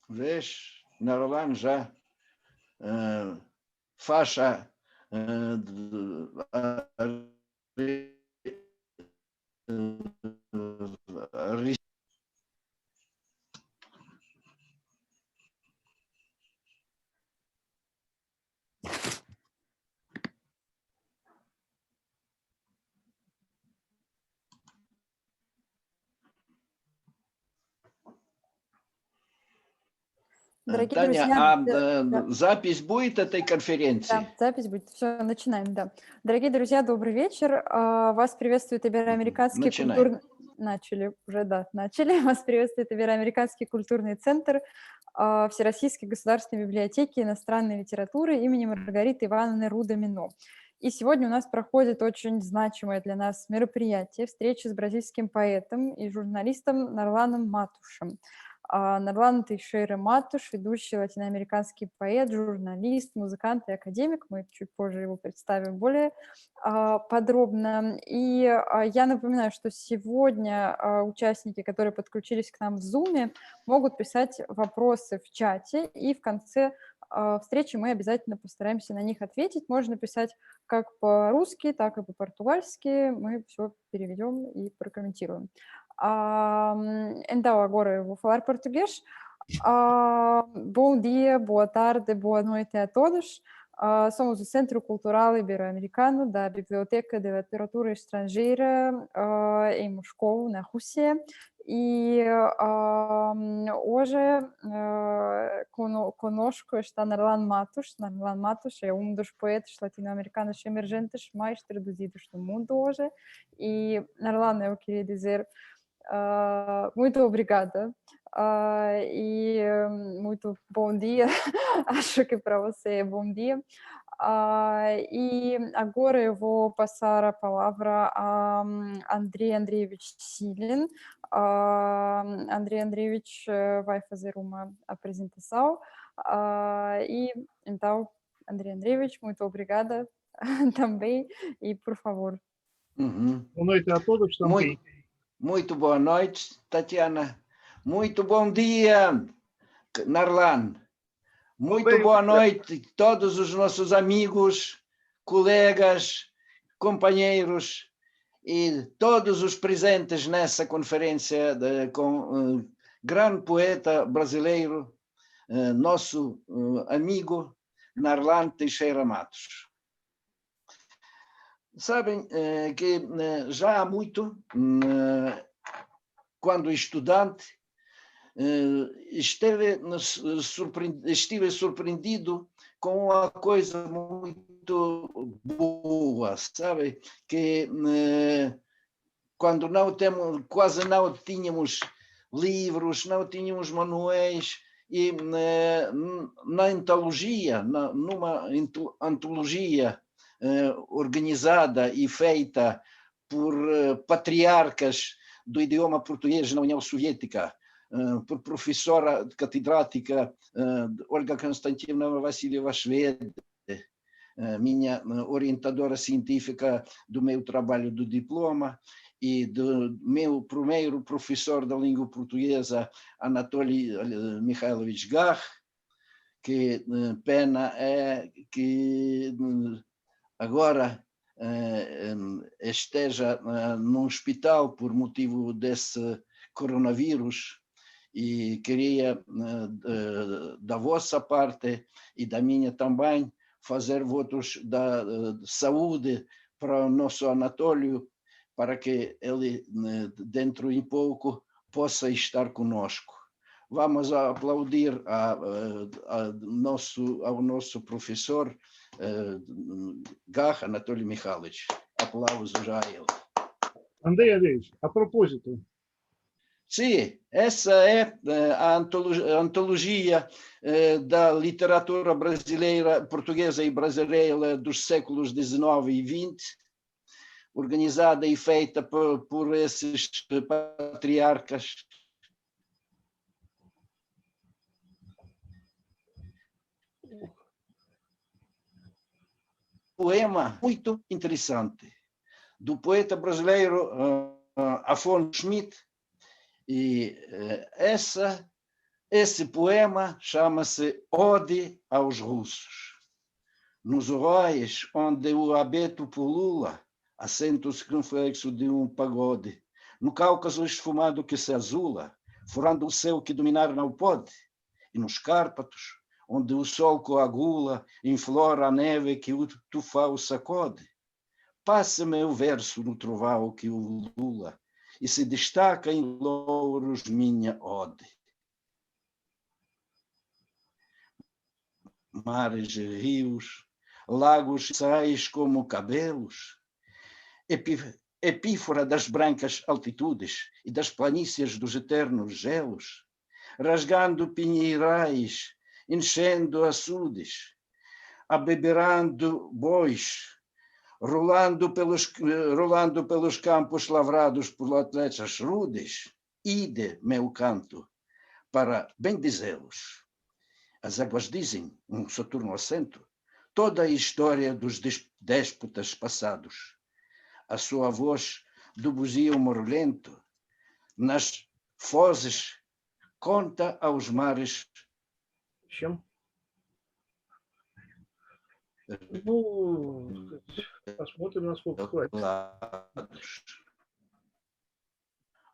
vês, naranja, faixa Дорогие Таня, друзья, а запись будет этой конференции? да, запись будет. Все, начинаем, да. Дорогие друзья, добрый вечер. Вас приветствует Ибероамериканский Начинаем. культурный... Начали, уже, да, начали. Вас приветствует Ибероамериканский культурный центр Всероссийской государственной библиотеки иностранной литературы имени Маргариты Ивановны Руда-Мино. И сегодня у нас проходит очень значимое для нас мероприятие, встреча с бразильским поэтом и журналистом Нарланом Матушем. Нарлан Тейшейра Матуш, ведущий латиноамериканский поэт, журналист, музыкант и академик. Мы чуть позже его представим более подробно. И я напоминаю, что сегодня участники, которые подключились к нам в Zoom, могут писать вопросы в чате, и в конце встречи мы обязательно постараемся на них ответить. Можно писать как по-русски, так и по-португальски. Мы все переведем и прокомментируем. Então, agora eu vou falar português. Bom dia, boa tarde, boa noite a todos. Somos o Centro Cultural Ibero-Americano da Biblioteca de Literatura Estrangeira em Moscou, na Rússia. E hoje conosco está Narlan Matos. Narlan Matos é dos poetas latino-americanos emergentes mais traduzidos do mundo hoje. E, Narlan, eu queria dizer muito obrigada e muito bom dia. Acho que para você é bom dia. E agora eu vou passar a palavra a Andrei Andreevich Silin. Andrei Andreevich vai fazer uma apresentação. E então, Andrei Andreevich, muito obrigada também. E, por favor. Uhum. Boa noite a todos também. Muito boa noite, Tatiana. Muito bom dia, Narlan. Muito boa noite a todos os nossos amigos, colegas, companheiros e todos os presentes nessa conferência com grande poeta brasileiro, nosso amigo Narlan Teixeira Matos. Sabem que já há muito, quando estudante, estive surpreendido com uma coisa muito boa, sabe? Que quando quase não tínhamos livros, não tínhamos manuais, e na antologia, numa antologia organizada e feita por patriarcas do idioma português na União Soviética, por professora catedrática Olga Konstantinovna Vassilieva Shved, minha orientadora científica do meu trabalho do diploma, e do meu primeiro professor da língua portuguesa, Anatoly Mikhailovich Gach, que pena é que agora esteja num hospital por motivo desse coronavírus, e queria, da vossa parte e da minha também, fazer votos da saúde para o nosso Anatólio, para que ele, dentro de pouco, possa estar conosco. Vamos aplaudir ao nosso professor Gach, Anatoly Mikhailovich. Aplausos já a ele. Andrei Andreevich, a propósito. Sim, essa é a antologia da literatura brasileira, portuguesa e brasileira dos séculos XIX e XX, organizada e feita por esses patriarcas. Poema muito interessante do poeta brasileiro Afonso Schmidt, e essa Esse poema chama-se Ode aos Russos. Nos Uróis, onde o abeto pulula, assenta o circunflexo de um pagode. No Cáucaso esfumado que se azula, furando o céu que dominar não pode. E nos Cárpatos, onde o sol coagula, inflora a neve que o tufão sacode. Passa-me o verso no trovão que o lula, e se destaca em louros minha ode. Mares e rios, lagos sais como cabelos, epífora das brancas altitudes e das planícies dos eternos gelos, rasgando pinheirais, enchendo açudes, abeberando bois, rolando pelos campos lavrados por atletas rudes. Ide, meu canto, para bendizê-los. As águas dizem, um soturno acento, toda a história dos déspotas passados. A sua voz do buzio morulento, nas fozes, conta aos mares. Чем? Ну, посмотрим, насколько хватит.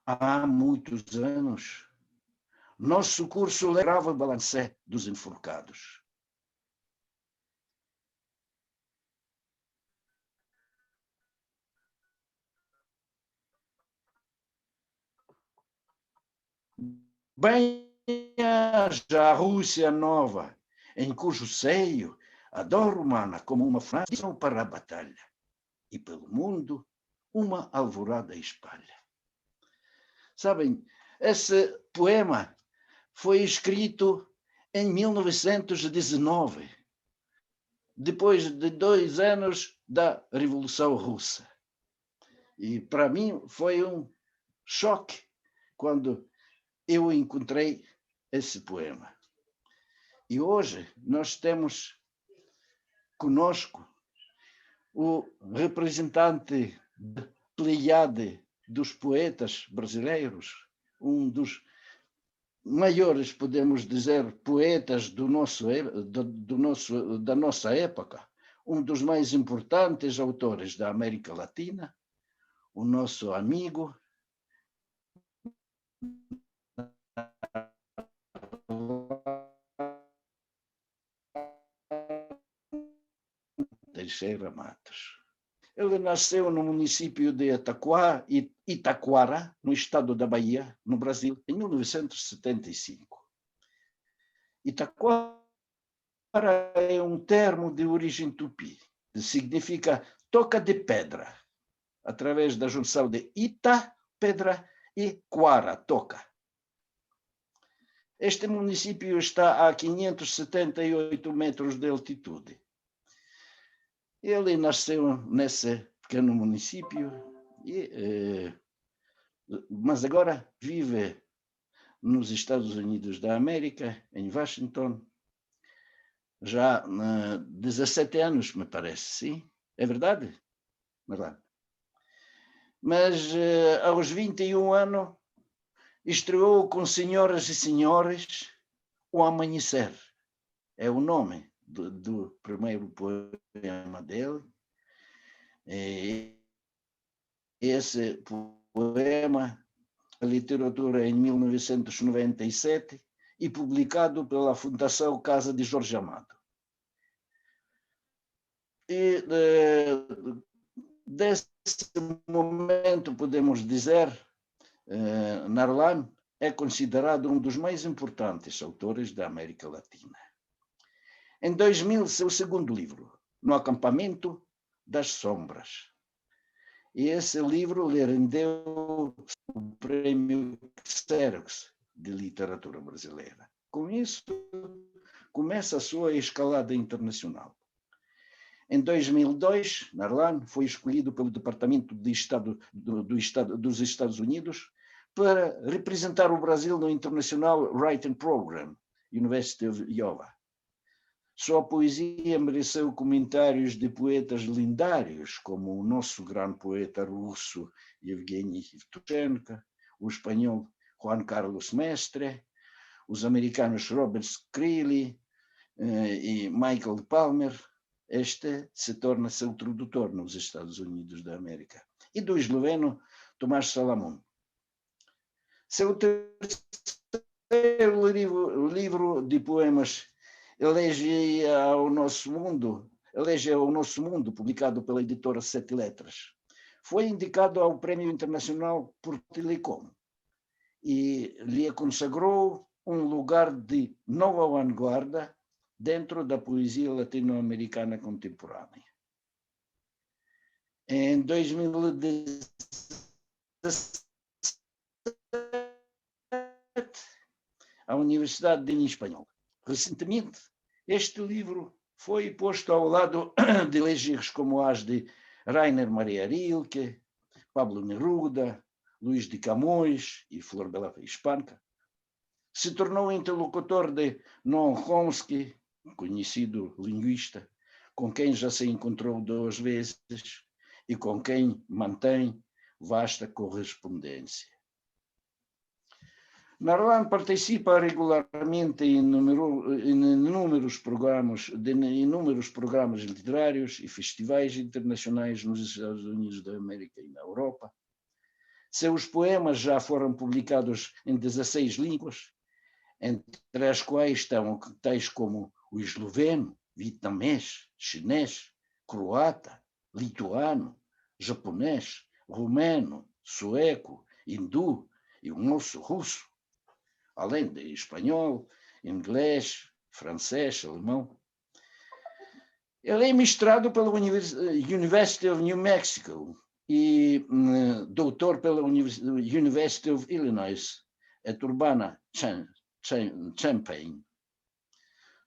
Há muitos anos, nosso curso lembrava o balancé dos enforcados. Bem já a Rússia nova, em cujo seio a dor humana como uma fundação para a batalha, e pelo mundo uma alvorada espalha. Sabem, esse poema foi escrito em 1919, depois de 2 anos da Revolução Russa. E para mim foi um choque quando eu encontrei esse poema. E hoje nós temos conosco o representante da pleiade dos poetas brasileiros, um dos maiores, podemos dizer, poetas da nossa época, um dos mais importantes autores da América Latina, o nosso amigo Teixeira Matos. Ele nasceu no município de Itaquara, no estado da Bahia, no Brasil, em 1975. Itaquara é um termo de origem tupi, que significa toca de pedra, através da junção de Ita, pedra, e Quara, toca. Este município está a 578 metros de altitude. Ele nasceu nesse pequeno município, mas agora vive nos Estados Unidos da América, em Washington, já há 17 anos, me parece, sim? É verdade? Verdade. Mas aos 21 anos, estreou com Senhoras e Senhores, O Amanhecer. É o nome do primeiro poema dele. Esse poema, a literatura em 1997, e publicado pela Fundação Casa de Jorge Amado. E desse momento, podemos dizer, Narlan é considerado um dos mais importantes autores da América Latina. Em 2000, seu segundo livro, No Acampamento das Sombras. E esse livro lhe rendeu o Prêmio Xerox de Literatura Brasileira. Com isso, começa a sua escalada internacional. Em 2002, Narlan foi escolhido pelo Departamento de Estado dos Estados Unidos para representar o Brasil no International Writing Program, University of Iowa. Sua poesia mereceu comentários de poetas lendários, como o nosso grande poeta russo Evgeny Evtushenko, o espanhol Juan Carlos Mestre, os americanos Robert Creeley e Michael Palmer. Este se torna seu tradutor nos Estados Unidos da América. E do esloveno Tomás Salomão. Seu terceiro livro de poemas, Elegia ao Nosso Mundo, publicado pela editora Sete Letras, foi indicado ao Prémio Internacional por Telecom e lhe consagrou um lugar de nova vanguarda dentro da poesia latino-americana contemporânea. Em 2017, a Universidade de Espanhol. Recentemente, este livro foi posto ao lado de elegíacos como as de Rainer Maria Rilke, Pablo Neruda, Luís de Camões e Flor Bela Espanca. Se tornou interlocutor de Noam Chomsky, conhecido linguista, com quem já se encontrou 2 vezes e com quem mantém vasta correspondência. Narlan participa regularmente em inúmeros programas literários e festivais internacionais nos Estados Unidos da América e na Europa. Seus poemas já foram publicados em 16 línguas, entre as quais estão tais como o esloveno, vietnamês, chinês, croata, lituano, japonês, romeno, sueco, hindu e o nosso russo, além de espanhol, inglês, francês, alemão. Ele é mestrado pela University of New Mexico e doutor pela University of Illinois at Urbana-Champaign.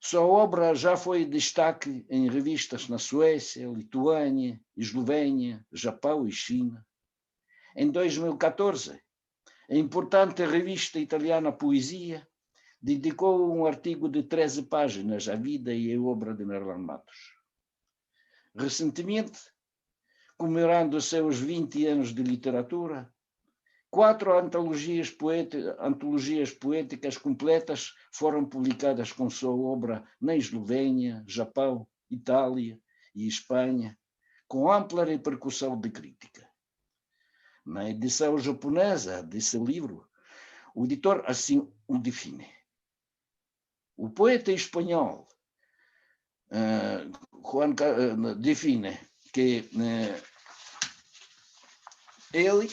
Sua obra já foi destaque em revistas na Suécia, Lituânia, Eslovénia, Japão e China. Em 2014, a importante revista italiana Poesia dedicou um artigo de 13 páginas à vida e à obra de Narlan Matos. Recentemente, comemorando os seus 20 anos de literatura, 4 antologias poéticas completas foram publicadas com sua obra na Eslovénia, Japão, Itália e Espanha, com ampla repercussão de crítica. Na edição japonesa desse livro, o editor assim o define. O poeta espanhol define que ele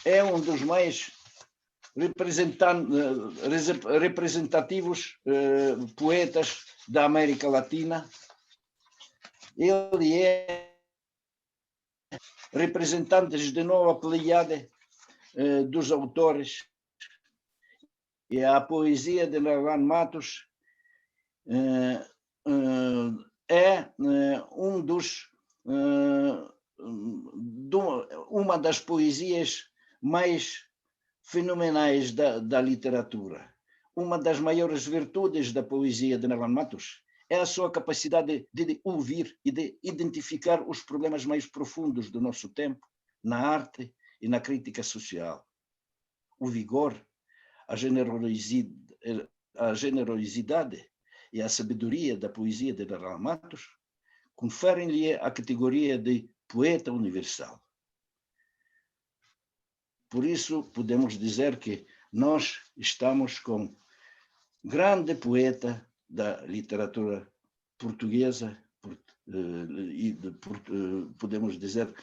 é um dos mais representativos poetas da América Latina. Ele é representante de nova pleiade dos autores, e a poesia de Narlan Matos uma das poesias mais fenomenais da literatura. Uma das maiores virtudes da poesia de Narlan Matos é a sua capacidade de ouvir e de identificar os problemas mais profundos do nosso tempo, na arte e na crítica social. O vigor, a generosidade e a sabedoria da poesia de Narlan Matos conferem-lhe a categoria de poeta universal. Por isso, podemos dizer que nós estamos com grande poeta da literatura portuguesa e podemos dizer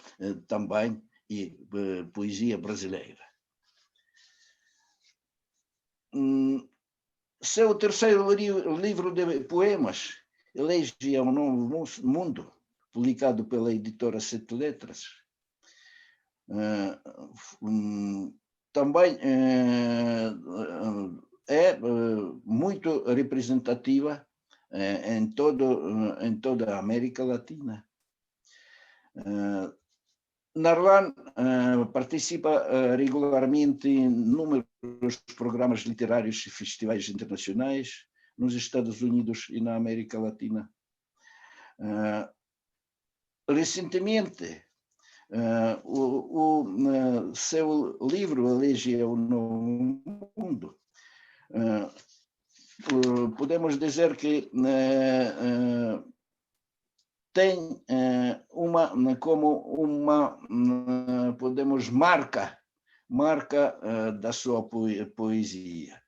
também e poesia brasileira. Seu terceiro livro de poemas, Elegia ao Novo Mundo, publicado pela editora Sete Letras, também é muito representativa em toda a América Latina. Narlan participa regularmente em inúmeros programas literários e festivais internacionais nos Estados Unidos e na América Latina. Recentemente, o seu livro Elegia ao Novo Mundo podemos dizer que tem podemos marca da sua poesia.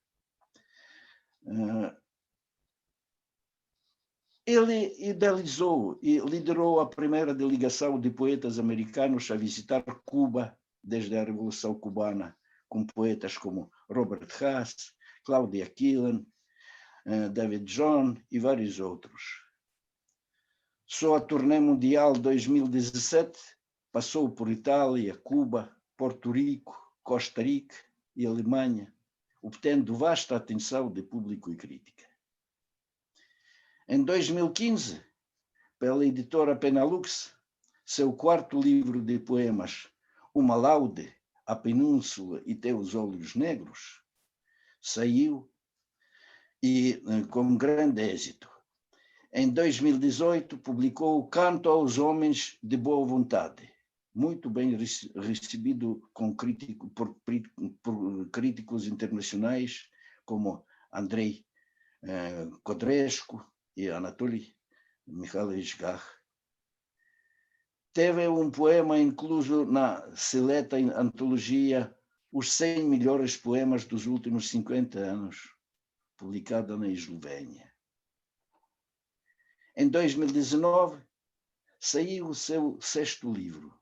Ele idealizou e liderou a primeira delegação de poetas americanos a visitar Cuba desde a Revolução Cubana, com poetas como Robert Hass, Claudia Killen, David John e vários outros. Sua turnê mundial 2017 passou por Itália, Cuba, Porto Rico, Costa Rica e Alemanha, obtendo vasta atenção de público e crítica. Em 2015, pela editora Penalux, seu quarto livro de poemas, Uma Laude, A Península e Teus Olhos Negros, saiu e com grande êxito. Em 2018, publicou Canto aos Homens de Boa Vontade, muito bem recebido por críticos internacionais como Andrei Codrescu e Anatoly Mikhailovich Gach. Teve um poema incluso na seleta antologia Os 100 Melhores Poemas dos Últimos 50 Anos, publicada na Eslovénia. Em 2019, saiu o seu sexto livro,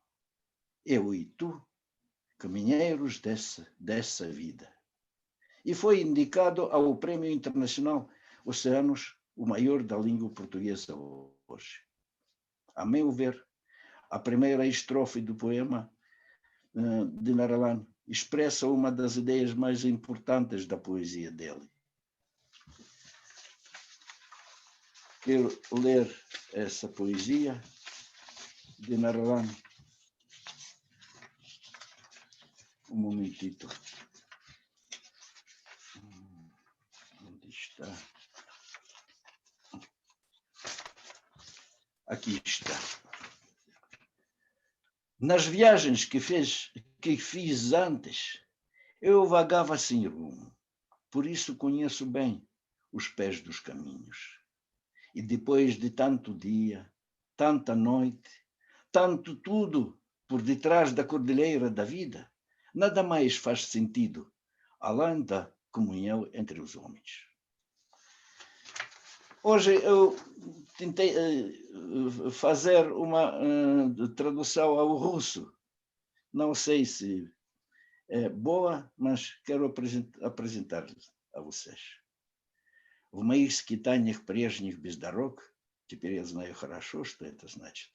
Eu e Tu, Caminheiros dessa Vida, e foi indicado ao Prémio Internacional Oceanos, o maior da língua portuguesa hoje. A meu ver, a primeira estrofe do poema de Naralan expressa uma das ideias mais importantes da poesia dele. Quero ler essa poesia de Naralan. Um momentito. Onde está? Aqui está. Nas viagens que fiz antes, eu vagava sem rumo. Por isso conheço bem os pés dos caminhos. E depois de tanto dia, tanta noite, tanto tudo por detrás da cordilheira da vida, nada mais faz sentido, além da comunhão entre os homens. Hoje eu tentei fazer uma tradução ao russo. Não sei se é boa, mas quero apresentar a vocês. В моих скитаниях прежних без дорог, теперь я знаю хорошо, что это значит,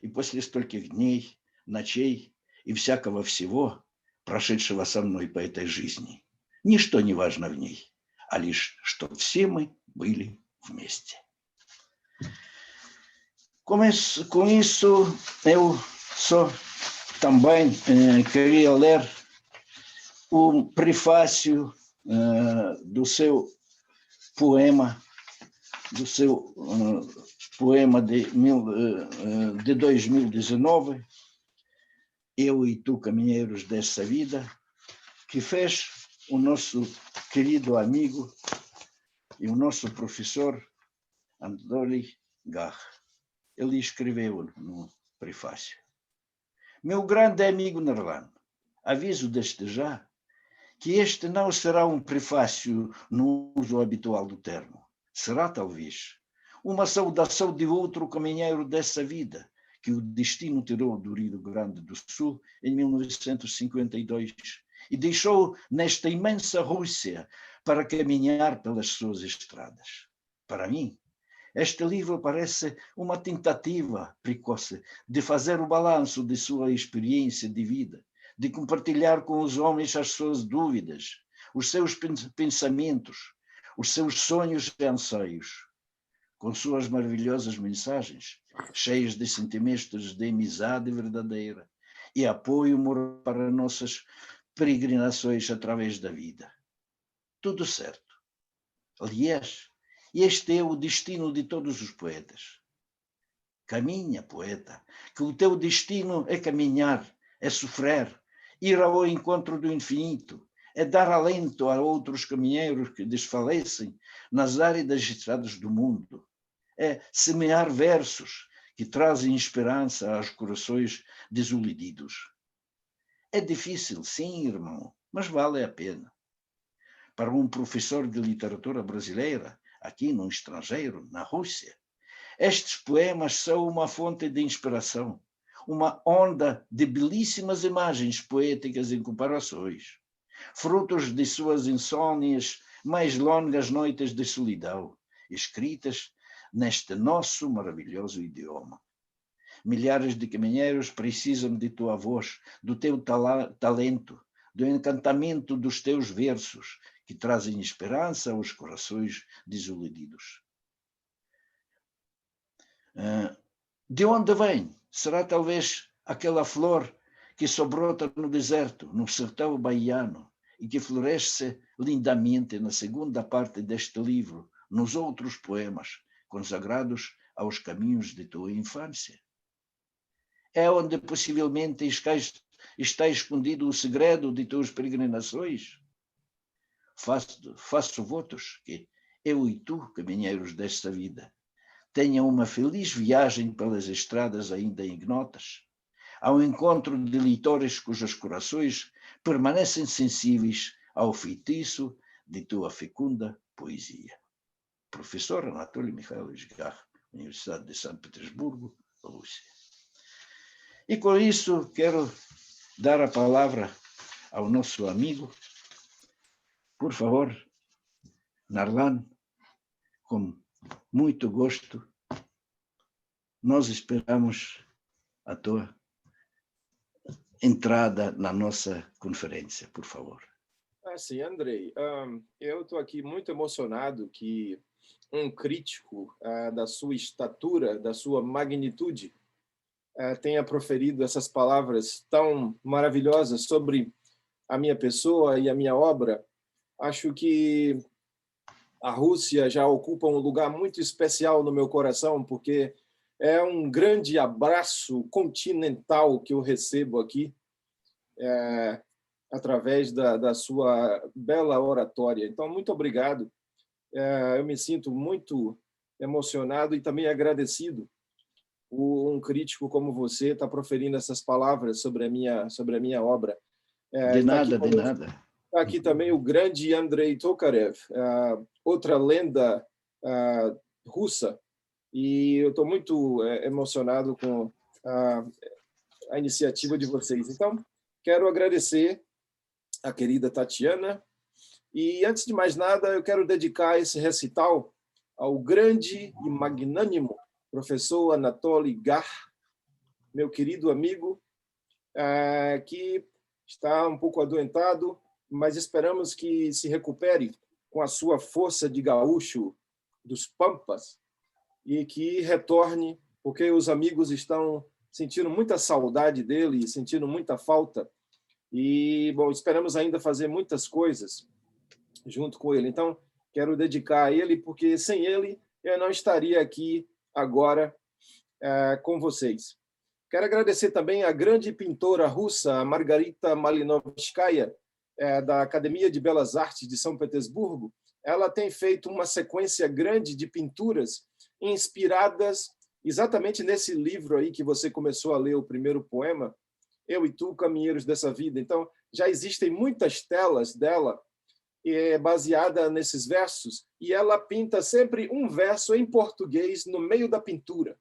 и после стольких дней, ночей и всякого всего, прошедшего со мной по этой жизни, ничто не важно в ней, а лишь, что все мы были вместе. Com isso, eu só também queria ler o prefácio do seu poema de 2019, Eu e Tu, Caminheiros dessa Vida, que fez o nosso querido amigo e o nosso professor Anatoly Gach. Ele escreveu no prefácio: Meu grande amigo Naralan, aviso desde já que este não será um prefácio no uso habitual do termo. Será, talvez, uma saudação de outro caminheiro dessa vida que o destino tirou do Rio Grande do Sul em 1952 e deixou nesta imensa Rússia para caminhar pelas suas estradas. Para mim, este livro parece uma tentativa precoce de fazer o balanço de sua experiência de vida, de compartilhar com os homens as suas dúvidas, os seus pensamentos, os seus sonhos e anseios, com suas maravilhosas mensagens, cheias de sentimentos de amizade verdadeira e apoio moral para nossas peregrinações através da vida. Tudo certo. Aliás, este é o destino de todos os poetas. Caminha, poeta, que o teu destino é caminhar, é sofrer, ir ao encontro do infinito, É dar alento a outros caminheiros que desfalecem nas áridas estradas do mundo. É semear versos que trazem esperança aos corações desiludidos. É difícil, sim, irmão, mas vale a pena. Para um professor de literatura brasileira, aqui no estrangeiro, na Rússia, estes poemas são uma fonte de inspiração, uma onda de belíssimas imagens poéticas em comparações, frutos de suas insônias mais longas noites de solidão, escritas neste nosso maravilhoso idioma. Milhares de caminheiros precisam de tua voz, do teu talento, do encantamento dos teus versos, que trazem esperança aos corações desiludidos. De onde vem? Será talvez aquela flor que só brota no deserto, no sertão baiano, e que floresce lindamente na segunda parte deste livro, nos outros poemas consagrados aos caminhos de tua infância. É onde possivelmente está escondido o segredo de tuas peregrinações. Faço votos que eu e tu, caminheiros desta vida, tenham uma feliz viagem pelas estradas ainda ignotas, ao encontro de leitores cujos corações permanecem sensíveis ao feitiço de tua fecunda poesia. Professor Anatoly Mikhailovich Gach, Universidade de São Petersburgo, Rússia. E com isso quero dar a palavra ao nosso amigo. Por favor, Narlan, com muito gosto, nós esperamos a tua entrada na nossa conferência, por favor. Sim, Andrei, eu estou aqui muito emocionado que um crítico da sua estatura, da sua magnitude, tenha proferido essas palavras tão maravilhosas sobre a minha pessoa e a minha obra. Acho que a Rússia já ocupa um lugar muito especial no meu coração, porque é um grande abraço continental que eu recebo aqui, através da sua bela oratória. Então, muito obrigado. Eu me sinto muito emocionado e também agradecido por um crítico como você estar proferindo essas palavras sobre a minha obra. De nada, de nada. Está aqui também o grande Andrei Tokarev, outra lenda russa, e eu estou muito emocionado com a iniciativa de vocês. Então, quero agradecer a querida Tatiana, e antes de mais nada, eu quero dedicar esse recital ao grande e magnânimo professor Anatoly Gach, meu querido amigo, que está um pouco adoentado, mas esperamos que se recupere com a sua força de gaúcho dos Pampas e que retorne, porque os amigos estão sentindo muita saudade dele, sentindo muita falta. E, bom, esperamos ainda fazer muitas coisas junto com ele. Então, quero dedicar a ele, porque sem ele eu não estaria aqui agora com vocês. Quero agradecer também a grande pintora russa, Margarita Malinovskaya, da Academia de Belas Artes de São Petersburgo. Ela tem feito uma sequência grande de pinturas inspiradas exatamente nesse livro aí que você começou a ler, o primeiro poema, Eu e Tu, Caminheiros dessa Vida. Então, já existem muitas telas dela baseada nesses versos, e ela pinta sempre um verso em português no meio da pintura.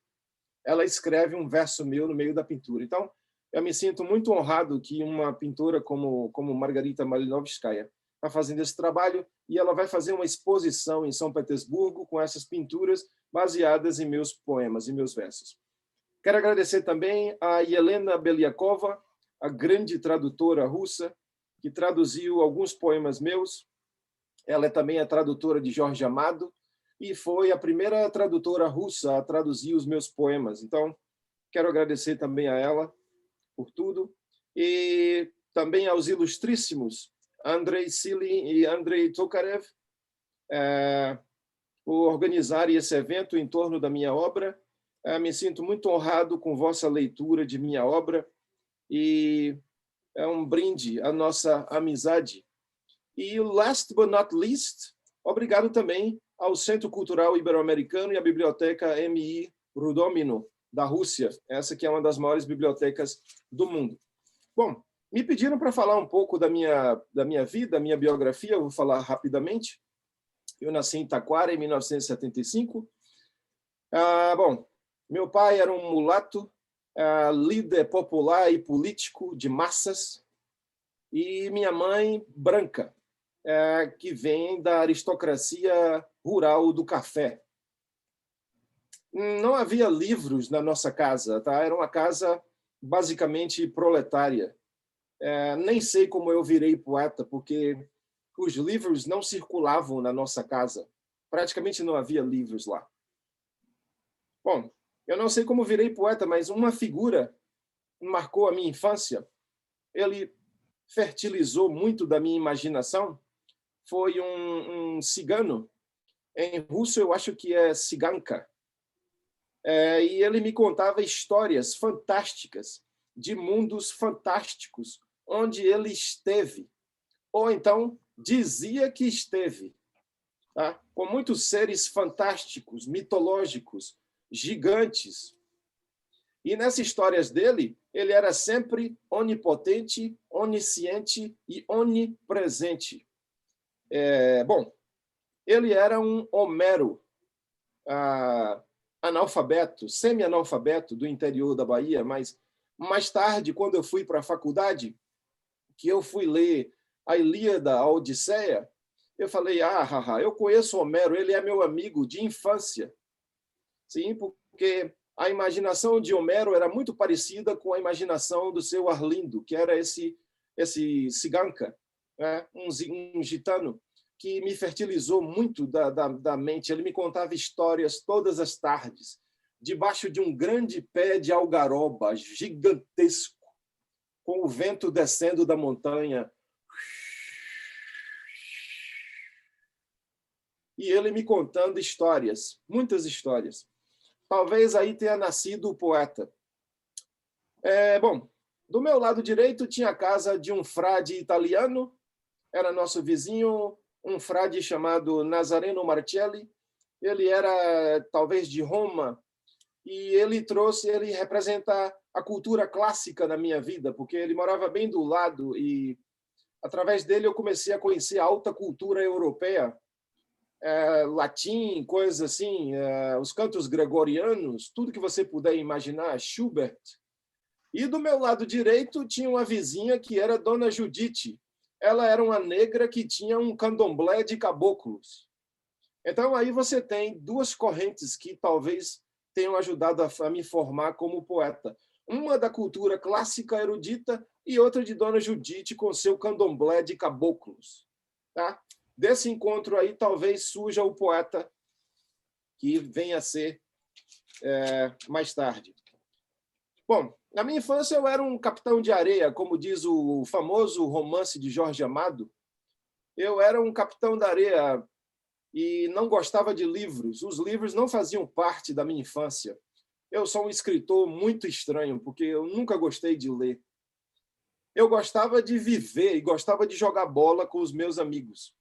Ela escreve um verso meu no meio da pintura. Então, eu me sinto muito honrado que uma pintora como Margarita Malinovskaya está fazendo esse trabalho, e ela vai fazer uma exposição em São Petersburgo com essas pinturas baseadas em meus poemas e meus versos. Quero agradecer também a Yelena Beliakova, a grande tradutora russa, que traduziu alguns poemas meus. Ela é também a tradutora de Jorge Amado e foi a primeira tradutora russa a traduzir os meus poemas. Então, quero agradecer também a ela por tudo. E também aos ilustríssimos Andrei Silin e Andrei Tokarev por organizarem esse evento em torno da minha obra. Me sinto muito honrado com vossa leitura de minha obra e é um brinde à nossa amizade E last but not least, obrigado também ao Centro Cultural Ibero-Americano e à Biblioteca M.I. Rudomino, da Rússia. Essa que é uma das maiores bibliotecas do mundo. Bom, me pediram para falar um pouco da minha vida, da minha biografia. Eu vou falar rapidamente. Eu nasci em Taquara, em 1975. Bom, meu pai era um mulato, líder popular e político de massas, e minha mãe, branca, que vem da aristocracia rural do café. Não havia livros na nossa casa, tá? Era uma casa basicamente proletária. Nem sei como eu virei poeta, porque os livros não circulavam na nossa casa. Praticamente não havia livros lá. Bom, eu não sei como virei poeta, mas uma figura marcou a minha infância. Ele fertilizou muito da minha imaginação. Foi um cigano. Em russo, eu acho que é ciganka. E ele me contava histórias fantásticas de mundos fantásticos onde ele esteve, ou então dizia que esteve, tá? Com muitos seres fantásticos, mitológicos, gigantes. E nessas histórias dele, ele era sempre onipotente, onisciente e onipresente. Bom, ele era um Homero, analfabeto, semi-analfabeto do interior da Bahia, mas mais tarde, quando eu fui para a faculdade, que eu fui ler a Ilíada, a Odisseia, eu falei, eu conheço Homero, ele é meu amigo de infância. Sim, porque a imaginação de Homero era muito parecida com a imaginação do seu Arlindo, que era esse ciganka, né? um gitano, que me fertilizou muito da mente. Ele me contava histórias todas as tardes, debaixo de um grande pé de algaroba gigantesco, com o vento descendo da montanha. E ele me contando histórias, muitas histórias. Talvez aí tenha nascido o poeta. Bom, do meu lado direito tinha a casa de um frade italiano, era nosso vizinho, um frade chamado Nazareno Marcelli. Ele era talvez de Roma, e ele representa a cultura clássica na minha vida, porque ele morava bem do lado, e através dele eu comecei a conhecer a alta cultura europeia, latim, coisas assim, os cantos gregorianos, tudo que você puder imaginar, Schubert. E do meu lado direito tinha uma vizinha que era Dona Judite. Ela era uma negra que tinha um candomblé de caboclos. Então aí você tem duas correntes que talvez tenham ajudado a me formar como poeta. Uma da cultura clássica erudita e outra de Dona Judite com seu candomblé de caboclos. Tá? Desse encontro aí, talvez surja o poeta que venha a ser mais tarde. Bom, na minha infância eu era um capitão de areia, como diz o famoso romance de Jorge Amado. Eu era um capitão da areia e não gostava de livros. Os livros não faziam parte da minha infância. Eu sou um escritor muito estranho, porque eu nunca gostei de ler. Eu gostava de viver e gostava de jogar bola com os meus amigos.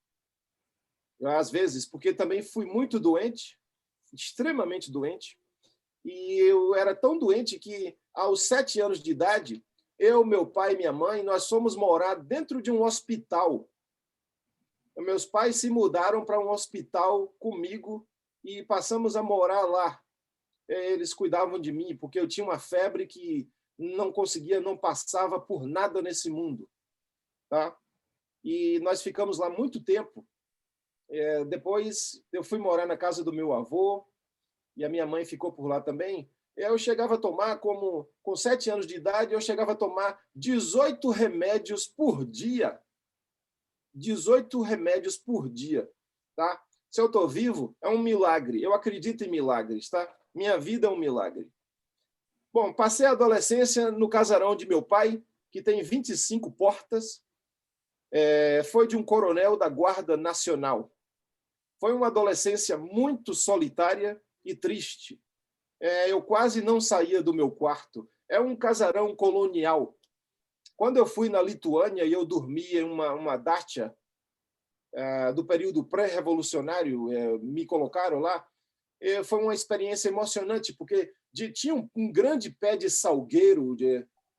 Às vezes, porque também fui muito doente, extremamente doente, e eu era tão doente que, aos 7 anos de idade, eu, meu pai e minha mãe, nós fomos morar dentro de um hospital. Meus pais se mudaram para um hospital comigo e passamos a morar lá. Eles cuidavam de mim, porque eu tinha uma febre que não passava por nada nesse mundo. Tá? E nós ficamos lá muito tempo. Depois eu fui morar na casa do meu avô e a minha mãe ficou por lá também. Eu chegava a tomar, com 7 anos de idade, eu chegava a tomar 18 remédios por dia. 18 remédios por dia. Tá? Se eu estou vivo, é um milagre. Eu acredito em milagres. Tá? Minha vida é um milagre. Bom, passei a adolescência no casarão de meu pai, que tem 25 portas. Foi de um coronel da Guarda Nacional. Foi uma adolescência muito solitária e triste. Eu quase não saía do meu quarto. É um casarão colonial. Quando eu fui na Lituânia e eu dormi em uma dacha, do período pré-revolucionário, me colocaram lá. Foi uma experiência emocionante, porque tinha um grande pé de salgueiro,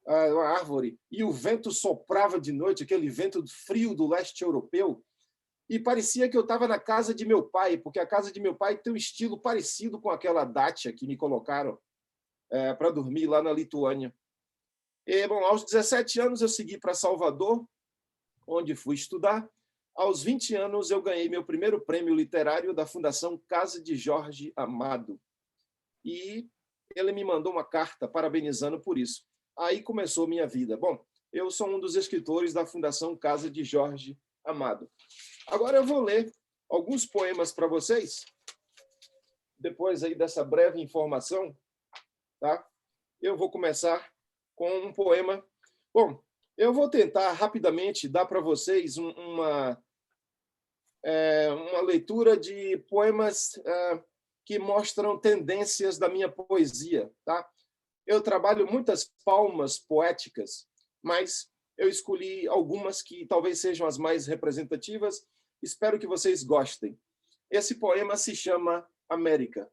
uma árvore, e o vento soprava de noite, aquele vento frio do leste europeu, e parecia que eu estava na casa de meu pai, porque a casa de meu pai tem um estilo parecido com aquela Dacia que me colocaram para dormir lá na Lituânia. E, bom, aos 17 anos eu segui para Salvador, onde fui estudar. Aos 20 anos eu ganhei meu primeiro prêmio literário da Fundação Casa de Jorge Amado. E ele me mandou uma carta parabenizando por isso. Aí começou minha vida. Bom, eu sou um dos escritores da Fundação Casa de Jorge Amado. Agora eu vou ler alguns poemas para vocês, depois aí dessa breve informação, tá? Eu vou começar com um poema. Bom, eu vou tentar rapidamente dar para vocês uma leitura de poemas que mostram tendências da minha poesia, tá? Eu trabalho muitas palmas poéticas, mas eu escolhi algumas que talvez sejam as mais representativas. Espero que vocês gostem. Esse poema se chama América.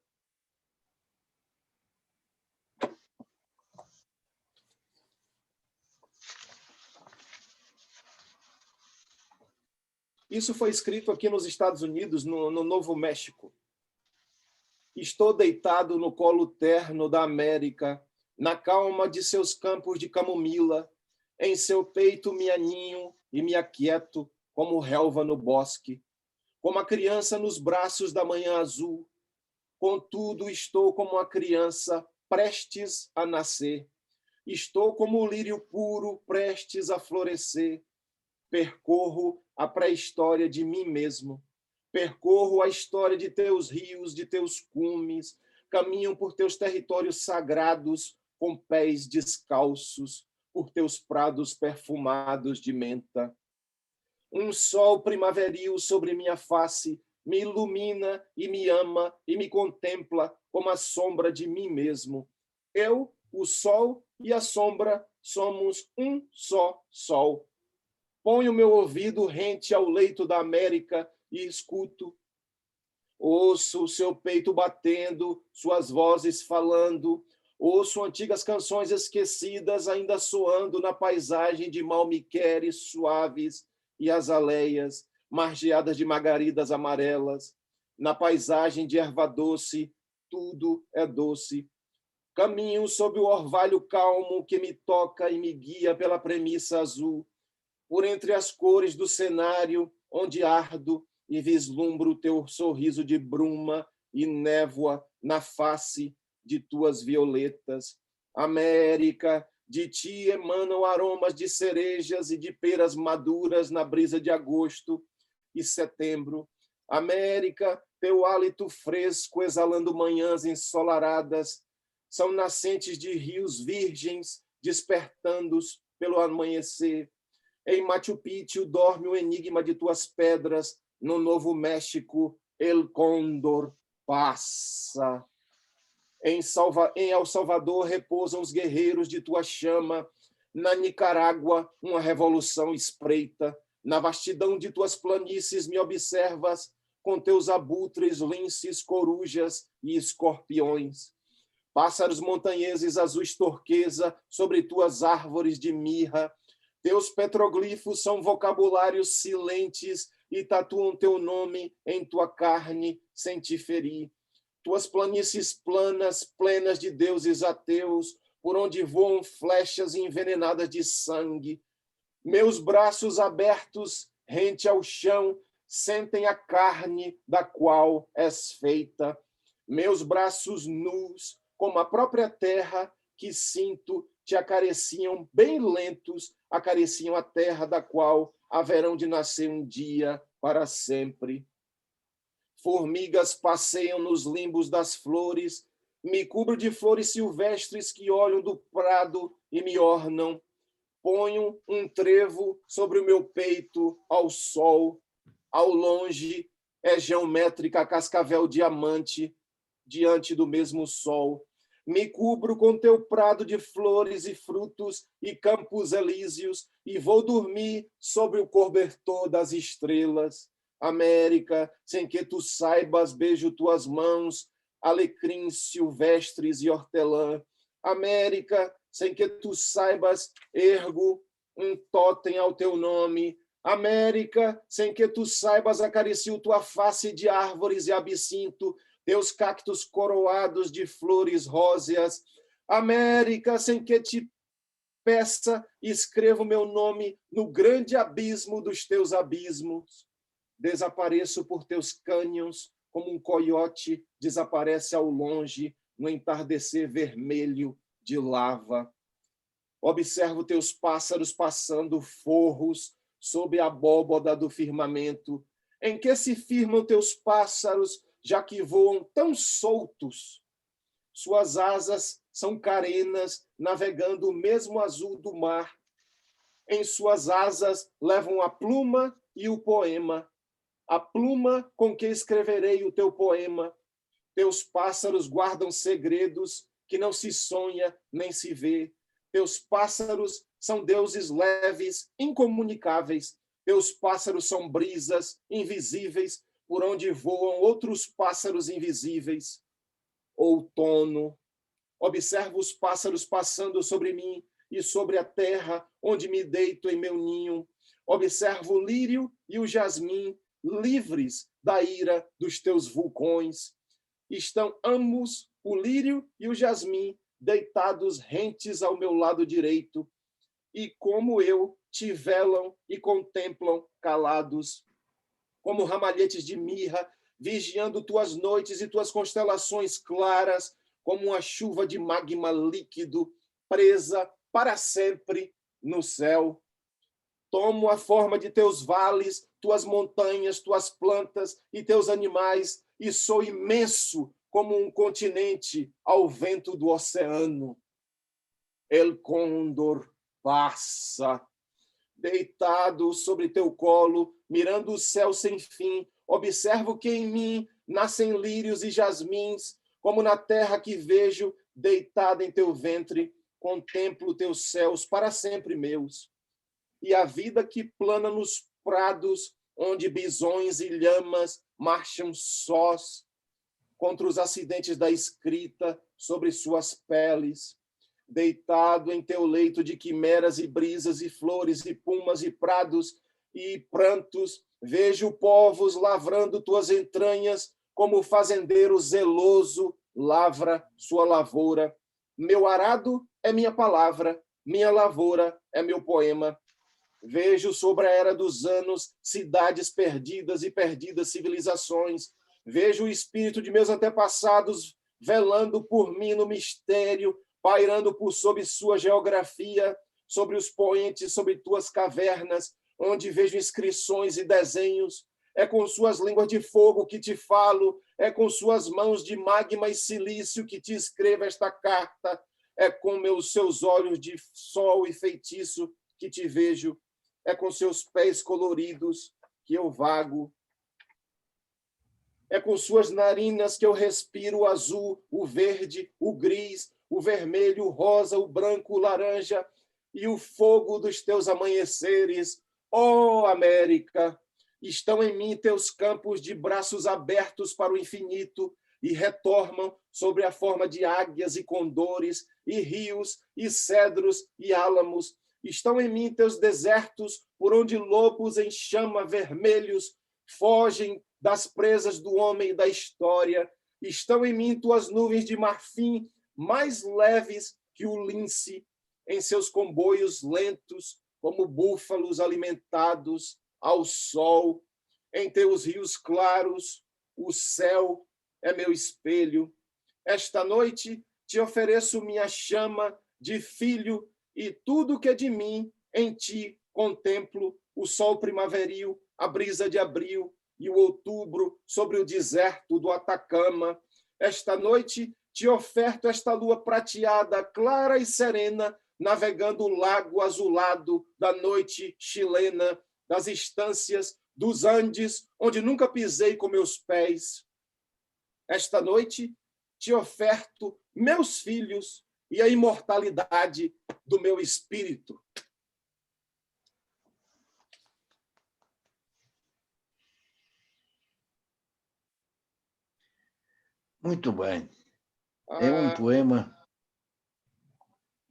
Isso foi escrito aqui nos Estados Unidos, no Novo México. Estou deitado no colo terno da América, na calma de seus campos de camomila. Em seu peito me aninho e me aquieto como relva no bosque, como a criança nos braços da manhã azul. Contudo, estou como a criança prestes a nascer. Estou como o lírio puro prestes a florescer. Percorro a pré-história de mim mesmo. Percorro a história de teus rios, de teus cumes. Caminho por teus territórios sagrados com pés descalços, por teus prados perfumados de menta. Um sol primaveril sobre minha face me ilumina e me ama e me contempla como a sombra de mim mesmo. Eu, o sol e a sombra somos um só sol. Ponho meu ouvido rente ao leito da América e escuto. Ouço o seu peito batendo, suas vozes falando. Ouço antigas canções esquecidas ainda soando na paisagem de malmiqueres suaves e azaleias, margeadas de margaridas amarelas. Na paisagem de erva doce, tudo é doce. Caminho sob o orvalho calmo que me toca e me guia pela premissa azul, por entre as cores do cenário onde ardo e vislumbro teu sorriso de bruma e névoa na face de tuas violetas. América, de ti emanam aromas de cerejas e de peras maduras na brisa de agosto e setembro. América, teu hálito fresco exalando manhãs ensolaradas, são nascentes de rios virgens despertando-os pelo amanhecer. Em Machu Picchu dorme o enigma de tuas pedras, no Novo México El Cóndor passa. Em El Salvador repousam os guerreiros de tua chama, na Nicarágua uma revolução espreita, na vastidão de tuas planícies me observas, com teus abutres, linces, corujas e escorpiões. Pássaros montanheses azuis turquesa sobre tuas árvores de mirra, teus petroglifos são vocabulários silentes e tatuam teu nome em tua carne sem te ferir. Tuas planícies planas, plenas de deuses ateus, por onde voam flechas envenenadas de sangue. Meus braços abertos, rente ao chão, sentem a carne da qual és feita. Meus braços nus, como a própria terra que sinto, te acariciam bem lentos, acariciam a terra da qual haverão de nascer um dia para sempre. Formigas passeiam nos limbos das flores, me cubro de flores silvestres que olham do prado e me ornam. Ponho um trevo sobre o meu peito ao sol. Ao longe é geométrica a cascavel diamante diante do mesmo sol. Me cubro com teu prado de flores e frutos e campos elíseos e vou dormir sobre o cobertor das estrelas. América, sem que tu saibas, beijo tuas mãos, alecrins silvestres e hortelã. América, sem que tu saibas, ergo um totem ao teu nome. América, sem que tu saibas, acaricio tua face de árvores e absinto, teus cactos coroados de flores róseas. América, sem que te peça, escrevo meu nome no grande abismo dos teus abismos. Desapareço por teus cânions, como um coiote desaparece ao longe no entardecer vermelho de lava. Observo teus pássaros passando forros sob a abóboda do firmamento. Em que se firmam teus pássaros, já que voam tão soltos? Suas asas são carenas, navegando o mesmo azul do mar. Em suas asas levam a pluma e o poema. A pluma com que escreverei o teu poema. Teus pássaros guardam segredos que não se sonha nem se vê. Teus pássaros são deuses leves, incomunicáveis. Teus pássaros são brisas invisíveis, por onde voam outros pássaros invisíveis. Outono. Observo os pássaros passando sobre mim e sobre a terra, onde me deito em meu ninho. Observo o lírio e o jasmim, livres da ira dos teus vulcões. Estão ambos, o lírio e o jasmim, deitados rentes ao meu lado direito, e como eu, te velam e contemplam calados, como ramalhetes de mirra, vigiando tuas noites e tuas constelações claras, como uma chuva de magma líquido, presa para sempre no céu. Tomo a forma de teus vales, tuas montanhas, tuas plantas e teus animais, e sou imenso como um continente ao vento do oceano. El Cóndor passa, deitado sobre teu colo, mirando o céu sem fim, observo que em mim nascem lírios e jasmins, como na terra que vejo, deitada em teu ventre, contemplo teus céus para sempre meus. E a vida que plana nos prados, onde bisões e lhamas marcham sós, contra os acidentes da escrita sobre suas peles, deitado em teu leito de quimeras e brisas e flores e pumas e prados e prantos, vejo povos lavrando tuas entranhas, como o fazendeiro zeloso lavra sua lavoura. Meu arado é minha palavra, minha lavoura é meu poema. Vejo sobre a era dos anos cidades perdidas e perdidas civilizações. Vejo o espírito de meus antepassados velando por mim no mistério, pairando por sob sua geografia, sobre os poentes, sobre tuas cavernas, onde vejo inscrições e desenhos. É com suas línguas de fogo que te falo, é com suas mãos de magma e silício que te escrevo esta carta, é com meus seus olhos de sol e feitiço que te vejo, é com seus pés coloridos que eu vago, é com suas narinas que eu respiro o azul, o verde, o gris, o vermelho, o rosa, o branco, o laranja e o fogo dos teus amanheceres. Ó América, estão em mim teus campos de braços abertos para o infinito e retornam sobre a forma de águias e condores e rios e cedros e álamos. Estão em mim teus desertos, por onde lobos em chama vermelhos fogem das presas do homem e da história. Estão em mim tuas nuvens de marfim, mais leves que o lince, em seus comboios lentos, como búfalos alimentados ao sol. Em teus rios claros, o céu é meu espelho. Esta noite te ofereço minha chama de filho, e tudo que é de mim em ti contemplo, o sol primaveril, a brisa de abril e o outubro sobre o deserto do Atacama. Esta noite te oferto esta lua prateada, clara e serena, navegando o lago azulado da noite chilena, das estâncias dos Andes, onde nunca pisei com meus pés. Esta noite te oferto meus filhos e a imortalidade do meu espírito. Muito bem. É um poema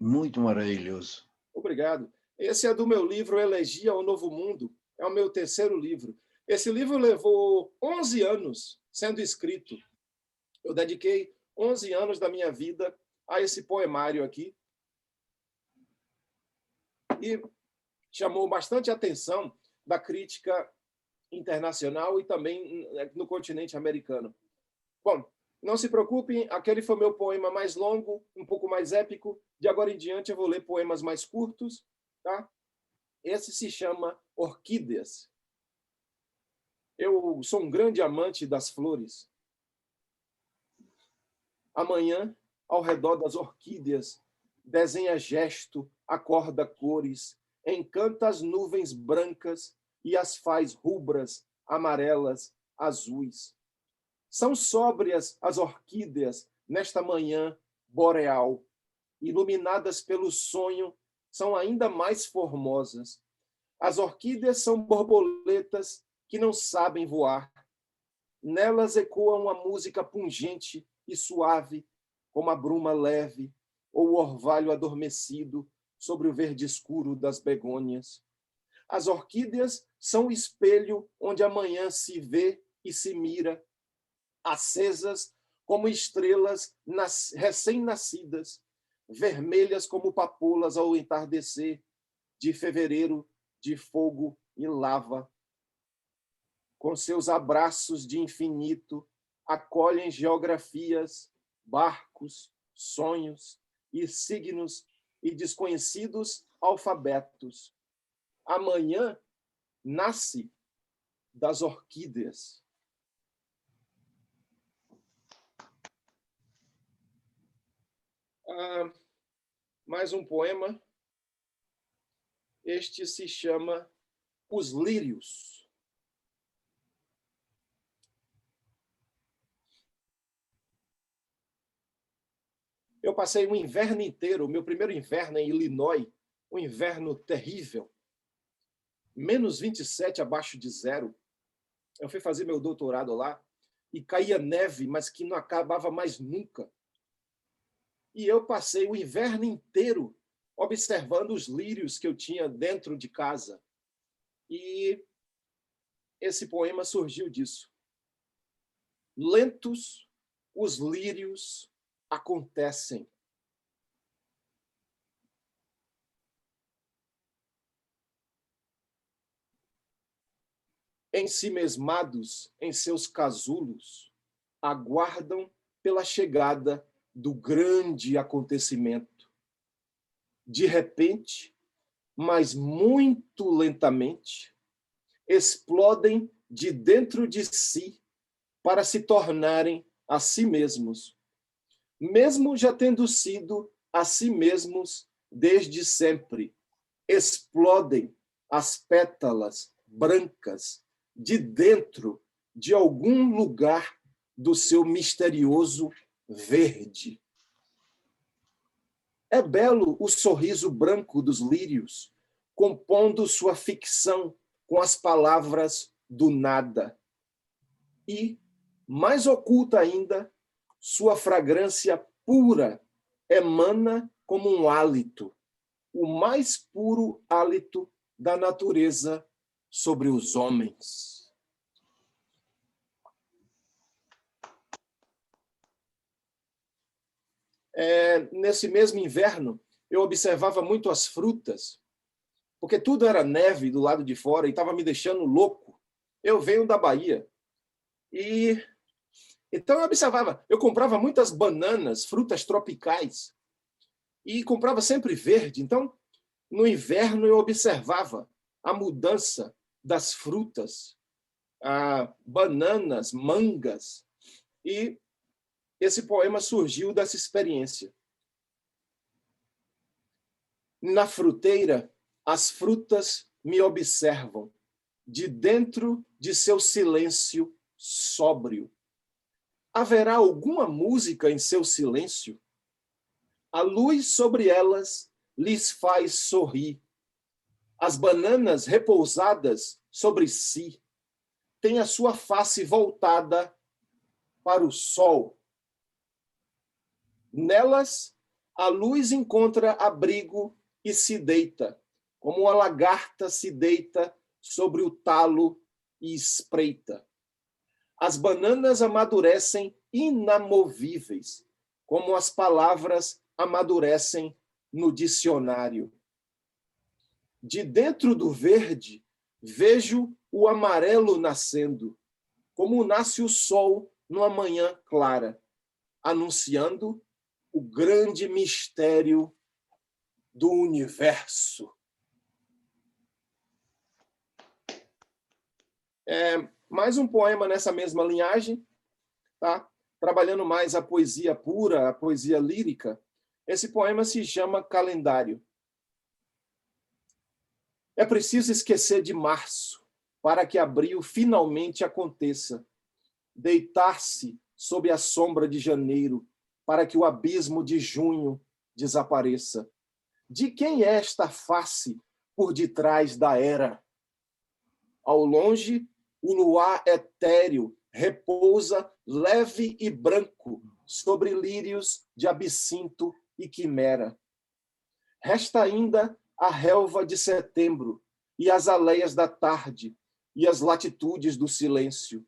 muito maravilhoso. Obrigado. Esse é do meu livro Elegia ao Novo Mundo. É o meu terceiro livro. Esse livro levou 11 anos sendo escrito. Eu dediquei 11 anos da minha vida a esse poemário aqui. E chamou bastante atenção da crítica internacional e também no continente americano. Bom, não se preocupem, aquele foi meu poema mais longo, um pouco mais épico. De agora em diante eu vou ler poemas mais curtos, tá? Esse se chama Orquídeas. Eu sou um grande amante das flores. Amanhã, ao redor das orquídeas, desenha gesto, acorda cores, encanta as nuvens brancas e as faz rubras, amarelas, azuis. São sóbrias as orquídeas nesta manhã boreal. Iluminadas pelo sonho, são ainda mais formosas. As orquídeas são borboletas que não sabem voar. Nelas ecoa uma música pungente e suave, como a bruma leve ou o orvalho adormecido sobre o verde escuro das begônias. As orquídeas são o espelho onde a manhã se vê e se mira, acesas como estrelas recém-nascidas, vermelhas como papoulas ao entardecer de fevereiro de fogo e lava. Com seus abraços de infinito, acolhem geografias, barcos, sonhos e signos e desconhecidos alfabetos. Amanhã nasce das orquídeas. Mais um poema. Este se chama Os Lírios. Eu passei um inverno inteiro, o meu primeiro inverno em Illinois, um inverno terrível, menos 27 abaixo de zero. Eu fui fazer meu doutorado lá e caía neve, mas que não acabava mais nunca. E eu passei o inverno inteiro observando os lírios que eu tinha dentro de casa. E esse poema surgiu disso. Lentos os lírios acontecem. Ensimesmados em seus casulos, aguardam pela chegada do grande acontecimento. De repente, mas muito lentamente, explodem de dentro de si para se tornarem a si mesmos, mesmo já tendo sido a si mesmos desde sempre. Explodem as pétalas brancas de dentro de algum lugar do seu misterioso verde. É belo o sorriso branco dos lírios, compondo sua ficção com as palavras do nada. E, mais oculta ainda, sua fragrância pura emana como um hálito, o mais puro hálito da natureza sobre os homens. Nesse mesmo inverno, eu observava muito as frutas, porque tudo era neve do lado de fora e estava me deixando louco. Eu venho da Bahia. E então eu observava, eu comprava muitas bananas, frutas tropicais, e comprava sempre verde. Então, no inverno, eu observava a mudança das frutas, bananas, mangas, e esse poema surgiu dessa experiência. Na fruteira, as frutas me observam, de dentro de seu silêncio sóbrio. Haverá alguma música em seu silêncio? A luz sobre elas lhes faz sorrir. As bananas repousadas sobre si têm a sua face voltada para o sol Nelas, a luz encontra abrigo e se deita, como uma lagarta se deita sobre o talo e espreita. As bananas amadurecem inamovíveis, como as palavras amadurecem no dicionário. De dentro do verde, vejo o amarelo nascendo, como nasce o sol numa manhã clara, anunciando o grande mistério do universo. Mais um poema nessa mesma linhagem, tá? Trabalhando mais a poesia pura, a poesia lírica. Esse poema se chama Calendário. É preciso esquecer de março para que abril finalmente aconteça. Deitar-se sob a sombra de janeiro para que o abismo de junho desapareça. De quem é esta face por detrás da era? Ao longe, o luar etéreo repousa leve e branco sobre lírios de absinto e quimera. Resta ainda a relva de setembro e as aleias da tarde e as latitudes do silêncio.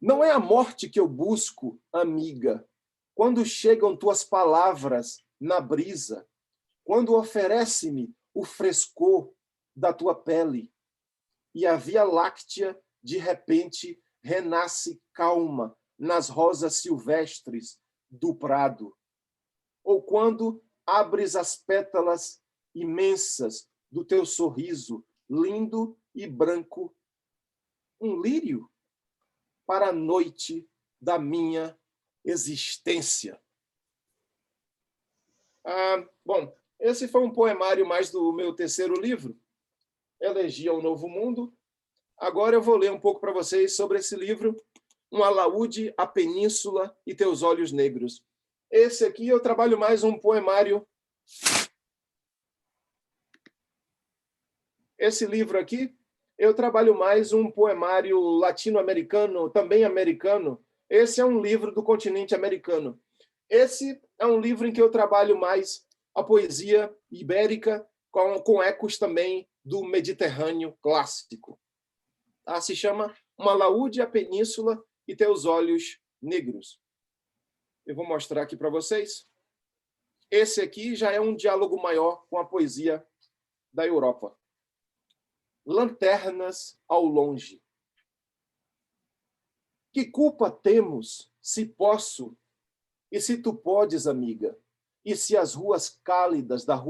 Não é a morte que eu busco, amiga, quando chegam tuas palavras na brisa, quando oferece-me o frescor da tua pele, e a Via Láctea, de repente, renasce calma nas rosas silvestres do prado. Ou quando abres as pétalas imensas do teu sorriso, lindo e branco, um lírio para a noite da minha existência. Bom, esse foi um poemário mais do meu terceiro livro, Elegia ao Novo Mundo. Agora eu vou ler um pouco para vocês sobre esse livro, Um alaúde, a Península e Teus Olhos Negros. Esse aqui eu trabalho mais um poemário. Esse livro aqui, eu trabalho mais um poemário latino-americano, também americano. Esse é um livro do continente americano. Esse é um livro em que eu trabalho mais a poesia ibérica, com ecos também do Mediterrâneo clássico. Se chama Um alaúde, a Península e Teus Olhos Negros. Eu vou mostrar aqui para vocês. Esse aqui já é um diálogo maior com a poesia da Europa. Lanternas ao longe. Que culpa temos, se posso, e se tu podes, amiga, e se as ruas cálidas da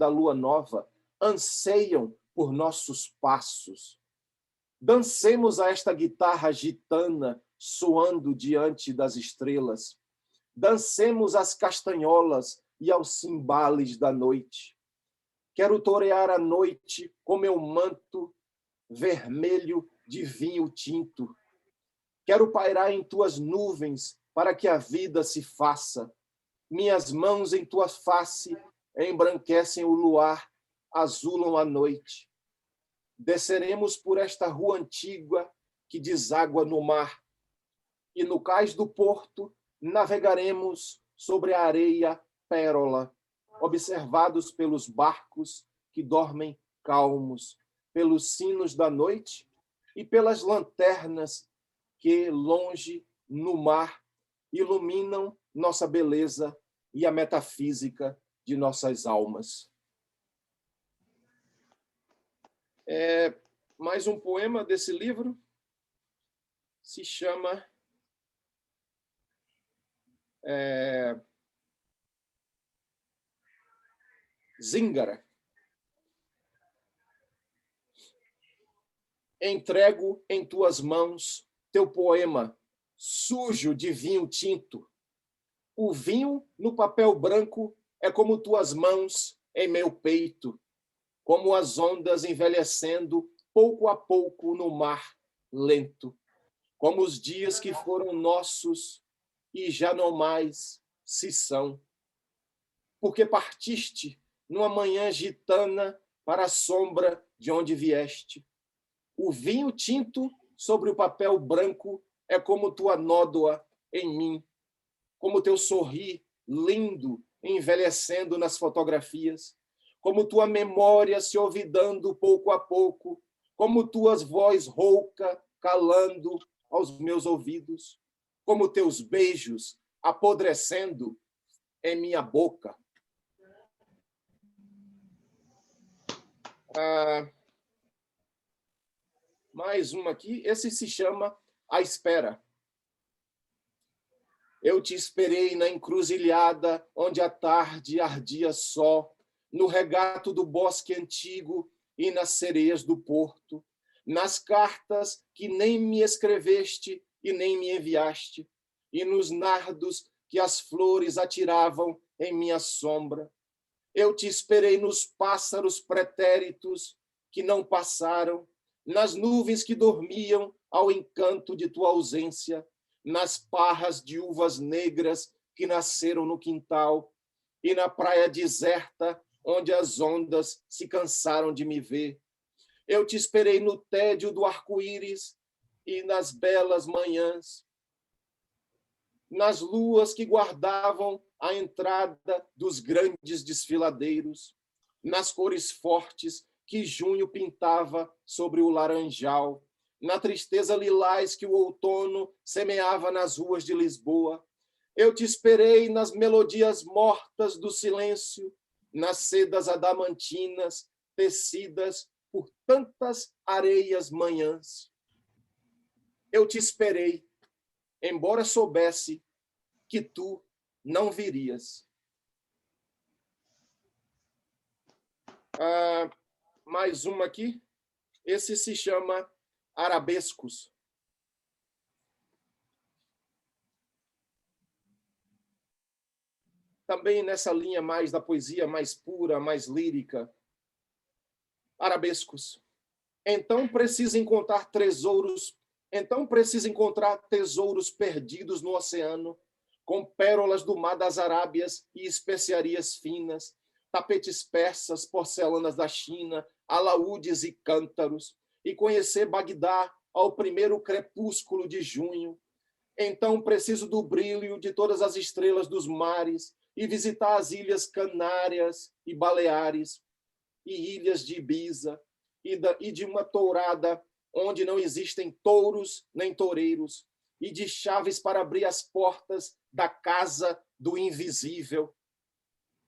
Lua Nova anseiam por nossos passos? Dancemos a esta guitarra gitana soando diante das estrelas. Dancemos às castanholas e aos cimbales da noite. Quero torear a noite com meu manto vermelho de vinho tinto. Quero pairar em tuas nuvens para que a vida se faça. Minhas mãos em tua face embranquecem o luar, azulam a noite. Desceremos por esta rua antiga que deságua no mar, e no cais do porto navegaremos sobre a areia pérola, observados pelos barcos que dormem calmos, pelos sinos da noite e pelas lanternas que, longe no mar, iluminam nossa beleza e a metafísica de nossas almas. Mais um poema desse livro se chama Zíngara. Entrego em tuas mãos teu poema, sujo de vinho tinto. O vinho no papel branco é como tuas mãos em meu peito, como as ondas envelhecendo pouco a pouco no mar lento, como os dias que foram nossos e já não mais se são. Porque partiste numa manhã gitana para a sombra de onde vieste. O vinho tinto sobre o papel branco é como tua nódoa em mim, como teu sorrir lindo, envelhecendo nas fotografias, como tua memória se olvidando pouco a pouco, como tuas voz rouca calando aos meus ouvidos, como teus beijos apodrecendo em minha boca. Mais uma aqui, esse se chama A Espera. Eu te esperei na encruzilhada onde a tarde ardia só, no regato do bosque antigo e nas sereias do porto, nas cartas que nem me escreveste e nem me enviaste, e nos nardos que as flores atiravam em minha sombra. Eu te esperei nos pássaros pretéritos que não passaram, nas nuvens que dormiam ao encanto de tua ausência, nas parras de uvas negras que nasceram no quintal e na praia deserta onde as ondas se cansaram de me ver. Eu te esperei no tédio do arco-íris e nas belas manhãs, nas luas que guardavam a entrada dos grandes desfiladeiros, nas cores fortes que junho pintava sobre o laranjal, na tristeza lilás que o outono semeava nas ruas de Lisboa. Eu te esperei nas melodias mortas do silêncio, nas sedas adamantinas tecidas por tantas areias manhãs. Eu te esperei, embora soubesse que tu não virias. Mais uma aqui. Esse se chama Arabescos. Também nessa linha mais da poesia mais pura, mais lírica. Arabescos. Então precisa encontrar tesouros perdidos no oceano, com pérolas do mar das Arábias e especiarias finas, tapetes persas, porcelanas da China, alaúdes e cântaros, e conhecer Bagdá ao primeiro crepúsculo de junho. Então preciso do brilho de todas as estrelas dos mares e visitar as ilhas Canárias e Baleares e ilhas de Ibiza e de uma tourada onde não existem touros nem toureiros e de chaves para abrir as portas da casa do invisível.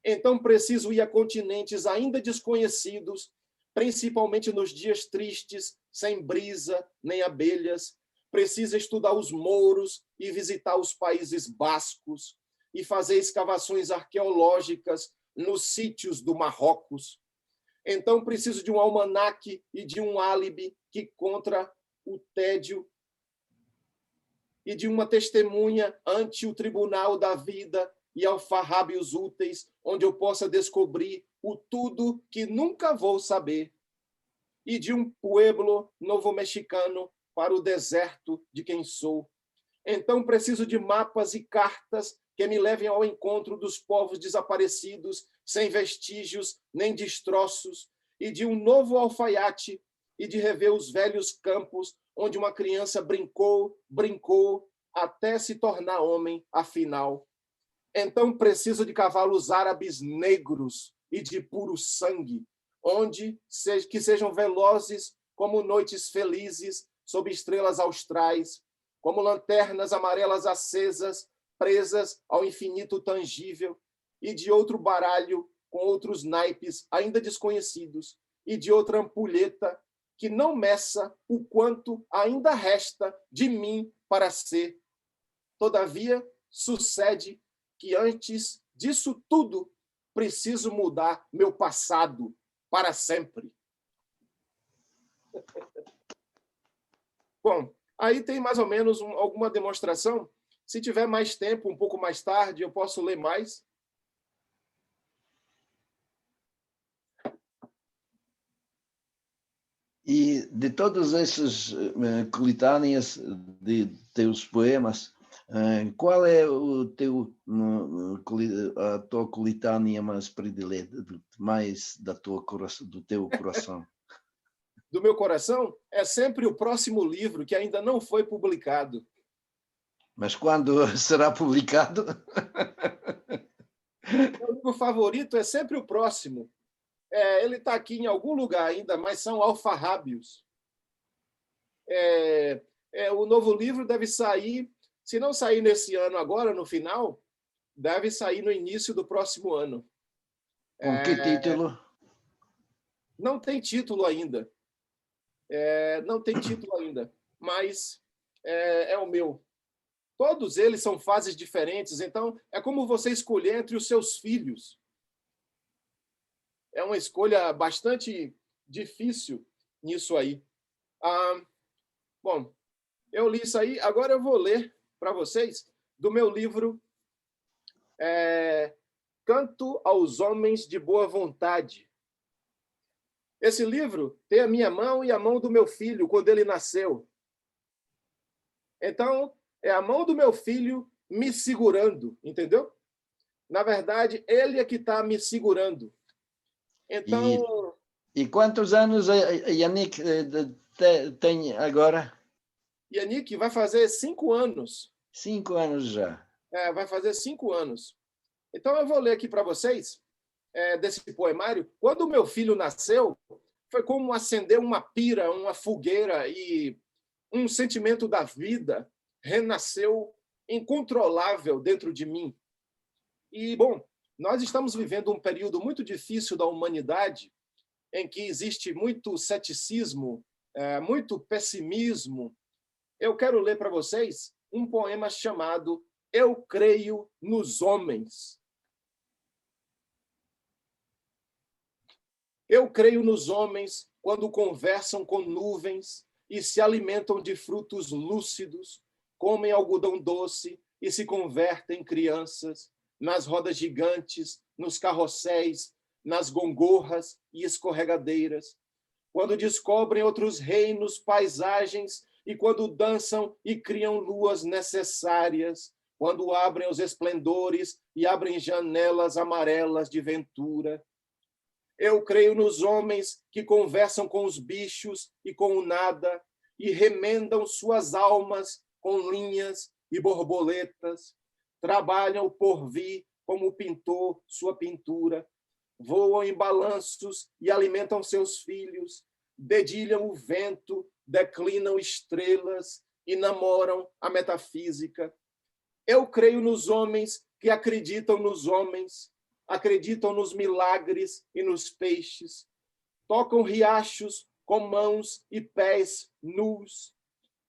Então preciso ir a continentes ainda desconhecidos, principalmente nos dias tristes, sem brisa nem abelhas. Preciso estudar os mouros e visitar os Países Bascos e fazer escavações arqueológicas nos sítios do Marrocos. Então preciso de um almanaque e de um álibi que contra o tédio e de uma testemunha ante o tribunal da vida e alfarrábios úteis, onde eu possa descobrir o tudo que nunca vou saber, e de um pueblo novo-mexicano para o deserto de quem sou. Então preciso de mapas e cartas que me levem ao encontro dos povos desaparecidos, sem vestígios nem destroços, e de um novo alfaiate, e de rever os velhos campos onde uma criança brincou, até se tornar homem, afinal. Então preciso de cavalos árabes negros e de puro sangue, que sejam velozes como noites felizes sob estrelas austrais, como lanternas amarelas acesas, presas ao infinito tangível, e de outro baralho com outros naipes ainda desconhecidos, e de outra ampulheta que não meça o quanto ainda resta de mim para ser. Todavia, sucede que antes disso tudo, preciso mudar meu passado para sempre. Bom, aí tem mais ou menos alguma demonstração. Se tiver mais tempo, um pouco mais tarde, eu posso ler mais. E de todas essas coletâneas de teus poemas, qual é a tua coletânea mais predileta, mais do teu coração? Do meu coração é sempre o próximo livro que ainda não foi publicado. Mas quando será publicado? grupo favorito é sempre o próximo. Ele está aqui em algum lugar ainda, mas são alfarrábios. O novo livro deve sair, se não sair nesse ano agora, no final, deve sair no início do próximo ano. Com que título? Não tem título ainda. Não tem título ainda, mas é o meu. Todos eles são fases diferentes, então é como você escolher entre os seus filhos. É uma escolha bastante difícil nisso aí. Bom, eu li isso aí, agora eu vou ler para vocês do meu livro Canto aos Homens de Boa Vontade. Esse livro tem a minha mão e a mão do meu filho quando ele nasceu. Então, é a mão do meu filho me segurando, entendeu? Na verdade, ele é que está me segurando. Então... E quantos anos a Yannick tem agora? Yannick vai fazer 5 anos. 5 anos já. Vai fazer 5 anos. Então, eu vou ler aqui para vocês, desse poemário. Quando o meu filho nasceu, foi como acender uma pira, uma fogueira, e um sentimento da vida renasceu incontrolável dentro de mim. E, bom, nós estamos vivendo um período muito difícil da humanidade, em que existe muito ceticismo, muito pessimismo. Eu quero ler para vocês um poema chamado Eu Creio nos Homens. Eu creio nos homens quando conversam com nuvens e se alimentam de frutos lúcidos, comem algodão doce e se convertem em crianças, nas rodas gigantes, nos carrosséis, nas gongorras e escorregadeiras, quando descobrem outros reinos, paisagens, e quando dançam e criam luas necessárias, quando abrem os esplendores e abrem janelas amarelas de ventura. Eu creio nos homens que conversam com os bichos e com o nada e remendam suas almas com linhas e borboletas, trabalham o porvir como o pintor sua pintura, voam em balanços e alimentam seus filhos, dedilham o vento, declinam estrelas e namoram a metafísica. Eu creio nos homens que acreditam nos homens, acreditam nos milagres e nos peixes, tocam riachos com mãos e pés nus,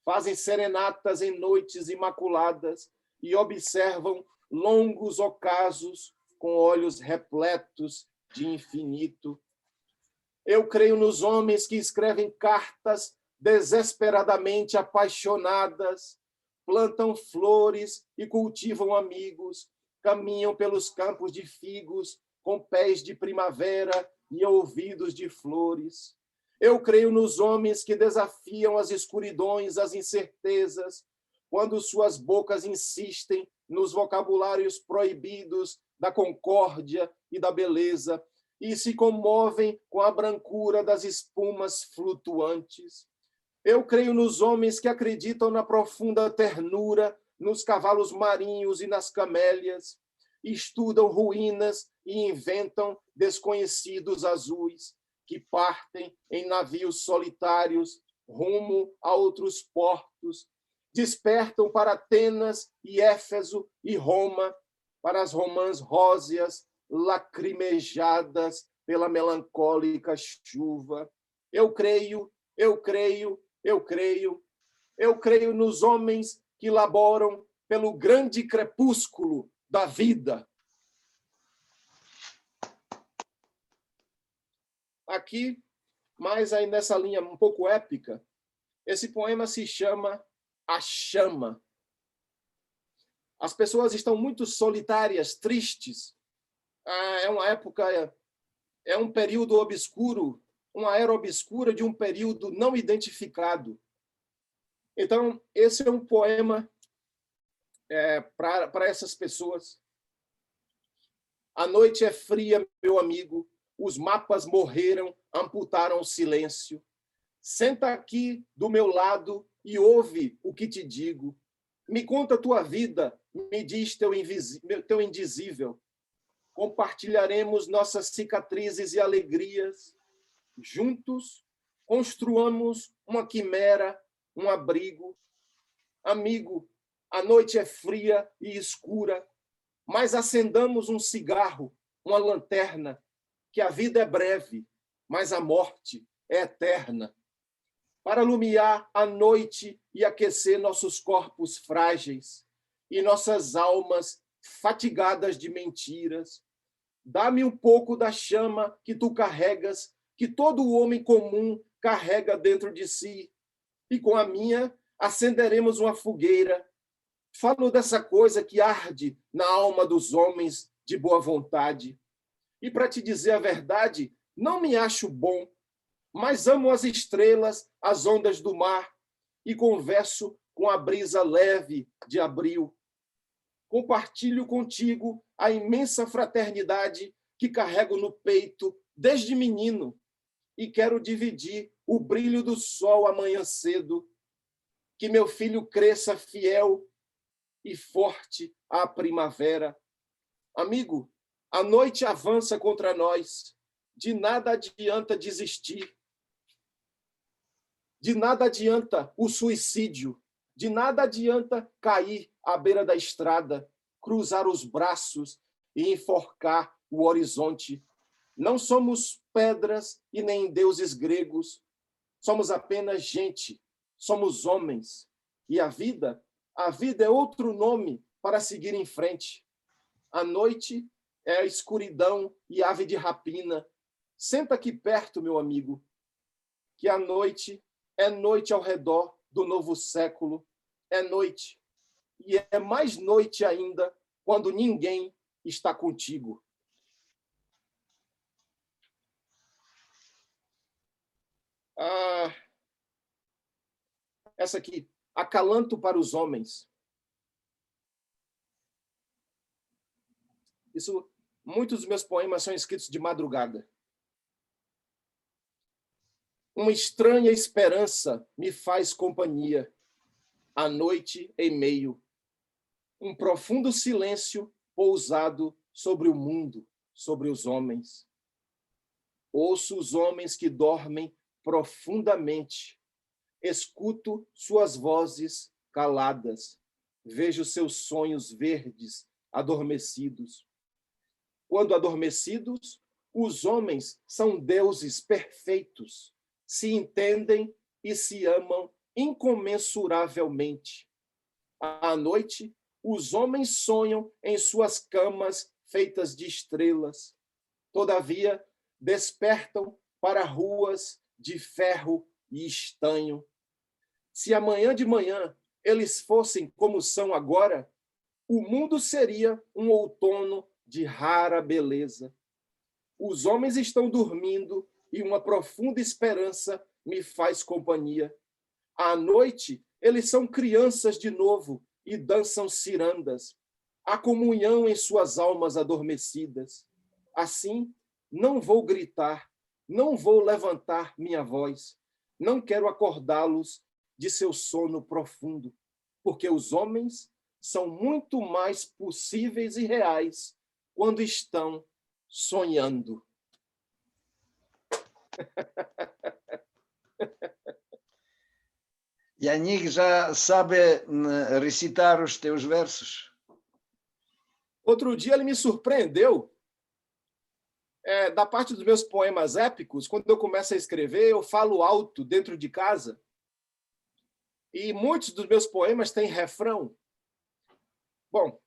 fazem serenatas em noites imaculadas e observam longos ocasos com olhos repletos de infinito. Eu creio nos homens que escrevem cartas desesperadamente apaixonadas, plantam flores e cultivam amigos, caminham pelos campos de figos com pés de primavera e ouvidos de flores. Eu creio nos homens que desafiam as escuridões, as incertezas, quando suas bocas insistem nos vocabulários proibidos da concórdia e da beleza e se comovem com a brancura das espumas flutuantes. Eu creio nos homens que acreditam na profunda ternura, nos cavalos marinhos e nas camélias, estudam ruínas e inventam desconhecidos azuis, que partem em navios solitários rumo a outros portos, despertam para Atenas e Éfeso e Roma, para as romãs róseas lacrimejadas pela melancólica chuva. Eu creio, eu creio, eu creio, eu creio nos homens que laboram pelo grande crepúsculo da vida. Aqui, mais aí nessa linha um pouco épica, esse poema se chama A Chama. As pessoas estão muito solitárias, tristes. É uma época, é um período obscuro, uma era obscura de um período não identificado. Então, esse é um poema para essas pessoas. A noite é fria, meu amigo, os mapas morreram, amputaram o silêncio. Senta aqui do meu lado e ouve o que te digo. Me conta tua vida, me diz teu indizível. compartilharemos nossas cicatrizes e alegrias. Juntos, construamos uma quimera, um abrigo. Amigo, a noite é fria e escura, mas acendamos um cigarro, uma lanterna, que a vida é breve, mas a morte é eterna. Para iluminar a noite e aquecer nossos corpos frágeis e nossas almas fatigadas de mentiras, dá-me um pouco da chama que tu carregas, que todo homem comum carrega dentro de si, e com a minha acenderemos uma fogueira. Falo dessa coisa que arde na alma dos homens de boa vontade. E para te dizer a verdade, não me acho bom, mas amo as estrelas, as ondas do mar, e converso com a brisa leve de abril. Compartilho contigo a imensa fraternidade que carrego no peito desde menino, e quero dividir o brilho do sol amanhã cedo, que meu filho cresça fiel e forte à primavera. Amigo, a noite avança contra nós, de nada adianta desistir, de nada adianta o suicídio, de nada adianta cair à beira da estrada, cruzar os braços e enforcar o horizonte. Não somos pedras e nem deuses gregos, somos apenas gente, somos homens. E a vida é outro nome para seguir em frente. A noite é a escuridão e ave de rapina. Senta aqui perto, meu amigo, que a noite é noite ao redor do novo século. É noite. E é mais noite ainda quando ninguém está contigo. Essa aqui, acalanto para os homens. Muitos dos meus poemas são escritos de madrugada. Uma estranha esperança me faz companhia, à noite em meio. Um profundo silêncio pousado sobre o mundo, sobre os homens. Ouço os homens que dormem profundamente. Escuto suas vozes caladas. Vejo seus sonhos verdes adormecidos. Quando adormecidos, os homens são deuses perfeitos, se entendem e se amam incomensuravelmente. À noite, os homens sonham em suas camas feitas de estrelas. Todavia, despertam para ruas de ferro e estanho. Se amanhã de manhã eles fossem como são agora, o mundo seria um outono de rara beleza. Os homens estão dormindo e uma profunda esperança me faz companhia. À noite, eles são crianças de novo e dançam cirandas. Há comunhão em suas almas adormecidas. Assim, não vou gritar, não vou levantar minha voz. Não quero acordá-los de seu sono profundo, porque os homens são muito mais possíveis e reais quando estão sonhando. Yannick já sabe recitar os teus versos? Outro dia ele me surpreendeu. Da parte dos meus poemas épicos, quando eu começo a escrever, eu falo alto dentro de casa. E muitos dos meus poemas têm refrão. Bom,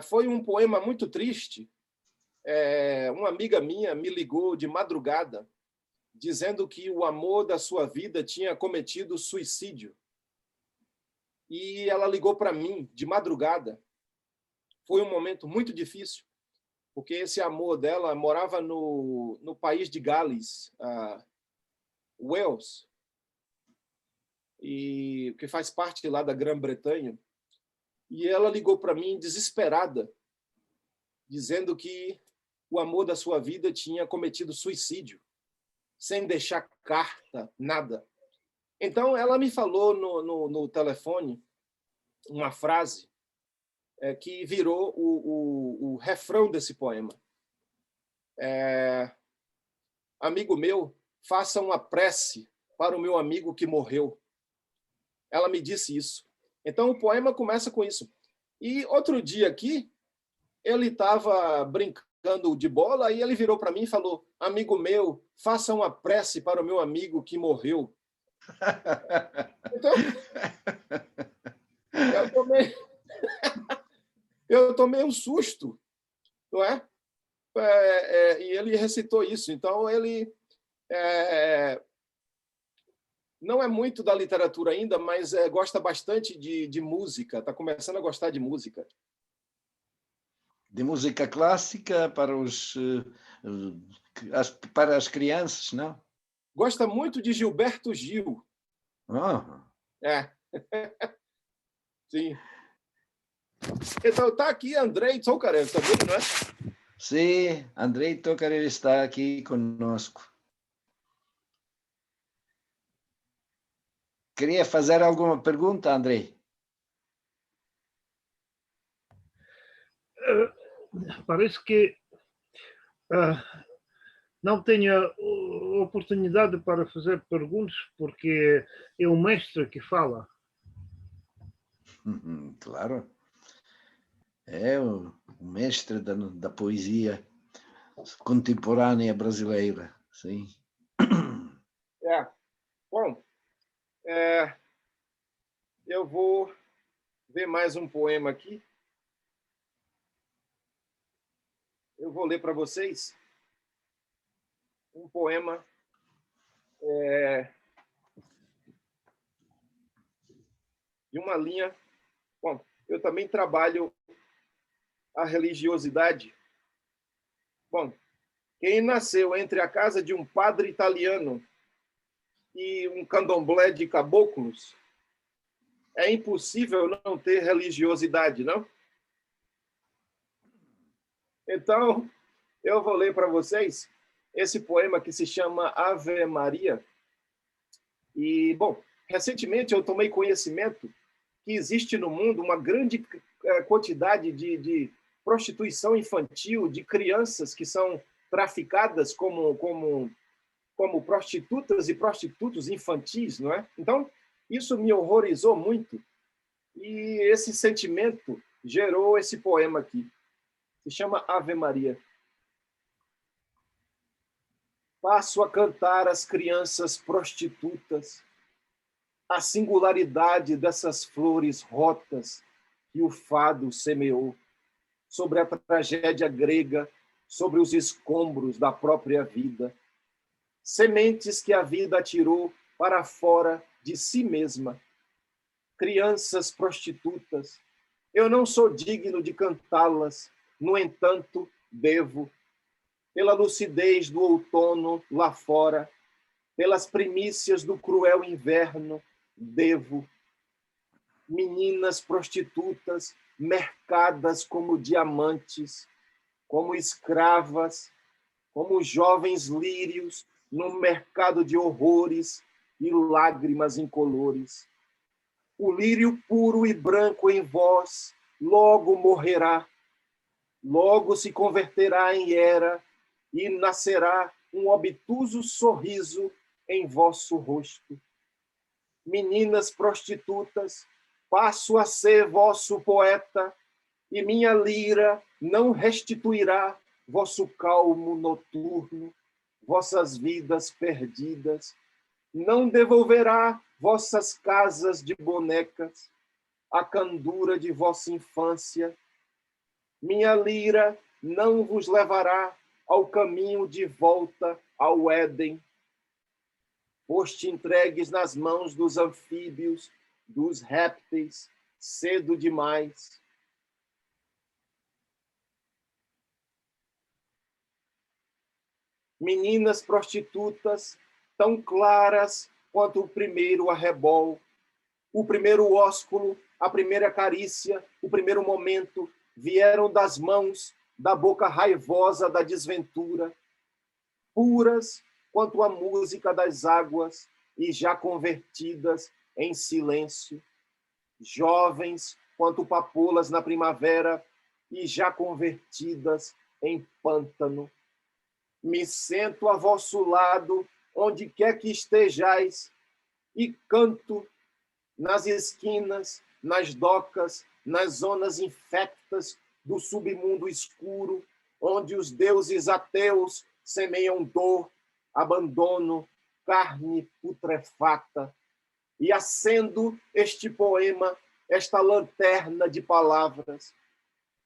foi um poema muito triste. Uma amiga minha me ligou de madrugada, dizendo que o amor da sua vida tinha cometido suicídio. E ela ligou para mim de madrugada. Foi um momento muito difícil, porque esse amor dela morava no país de Gales, Wales, e que faz parte lá da Grã-Bretanha. E ela ligou para mim desesperada, dizendo que o amor da sua vida tinha cometido suicídio, sem deixar carta, nada. Então, ela me falou no telefone uma frase que virou o refrão desse poema. Amigo meu, faça uma prece para o meu amigo que morreu. Ela me disse isso. Então, o poema começa com isso. E outro dia aqui, ele estava brincando de bola e ele virou para mim e falou: amigo meu, faça uma prece para o meu amigo que morreu. Então, eu tomei um susto, não é? E ele recitou isso. Então, ele não é muito da literatura ainda, mas gosta bastante de música, está começando a gostar de música. De música clássica para as crianças, não? Gosta muito de Gilberto Gil. Oh. Sim. Então, está aqui Andrei Tokarev também, não é? Sim, Andrei Tokarev está aqui conosco. Queria fazer alguma pergunta, Andrei? Parece que não tenho a oportunidade para fazer perguntas, porque é o mestre que fala. Claro. É o mestre da poesia contemporânea brasileira, sim. Bom, eu vou ver mais um poema aqui. Eu vou ler para vocês um poema de uma linha. Bom, eu também trabalho a religiosidade. Bom, quem nasceu entre a casa de um padre italiano e um candomblé de caboclos, é impossível não ter religiosidade, não? Então, eu vou ler para vocês esse poema que se chama Ave Maria. E, bom, recentemente eu tomei conhecimento que existe no mundo uma grande quantidade de prostituição infantil, de crianças que são traficadas como prostitutas e prostitutos infantis, não é? Então, isso me horrorizou muito. E esse sentimento gerou esse poema aqui. Se chama Ave Maria. Passo a cantar as crianças prostitutas, a singularidade dessas flores rotas que o fado semeou, sobre a tragédia grega, sobre os escombros da própria vida, sementes que a vida atirou para fora de si mesma. Crianças prostitutas, eu não sou digno de cantá-las, no entanto, devo, pela lucidez do outono lá fora, pelas primícias do cruel inverno, devo. Meninas prostitutas, mercadas como diamantes, como escravas, como jovens lírios num mercado de horrores e lágrimas incolores. O lírio puro e branco em vós logo morrerá, logo se converterá em hera e nascerá um obtuso sorriso em vosso rosto. Meninas prostitutas, passo a ser vosso poeta, e minha lira não restituirá vosso calmo noturno, vossas vidas perdidas, não devolverá vossas casas de bonecas, a candura de vossa infância. Minha lira não vos levará ao caminho de volta ao Éden, foste entregues nas mãos dos anfíbios, dos répteis, cedo demais. Meninas prostitutas, tão claras quanto o primeiro arrebol, o primeiro ósculo, a primeira carícia, o primeiro momento, vieram das mãos, da boca raivosa da desventura, puras quanto a música das águas e já convertidas em silêncio, jovens quanto papoulas na primavera e já convertidas em pântano. Me sento a vosso lado, onde quer que estejais, e canto nas esquinas, nas docas, nas zonas infectas do submundo escuro, onde os deuses ateus semeiam dor, abandono, carne putrefata. E acendo este poema, esta lanterna de palavras.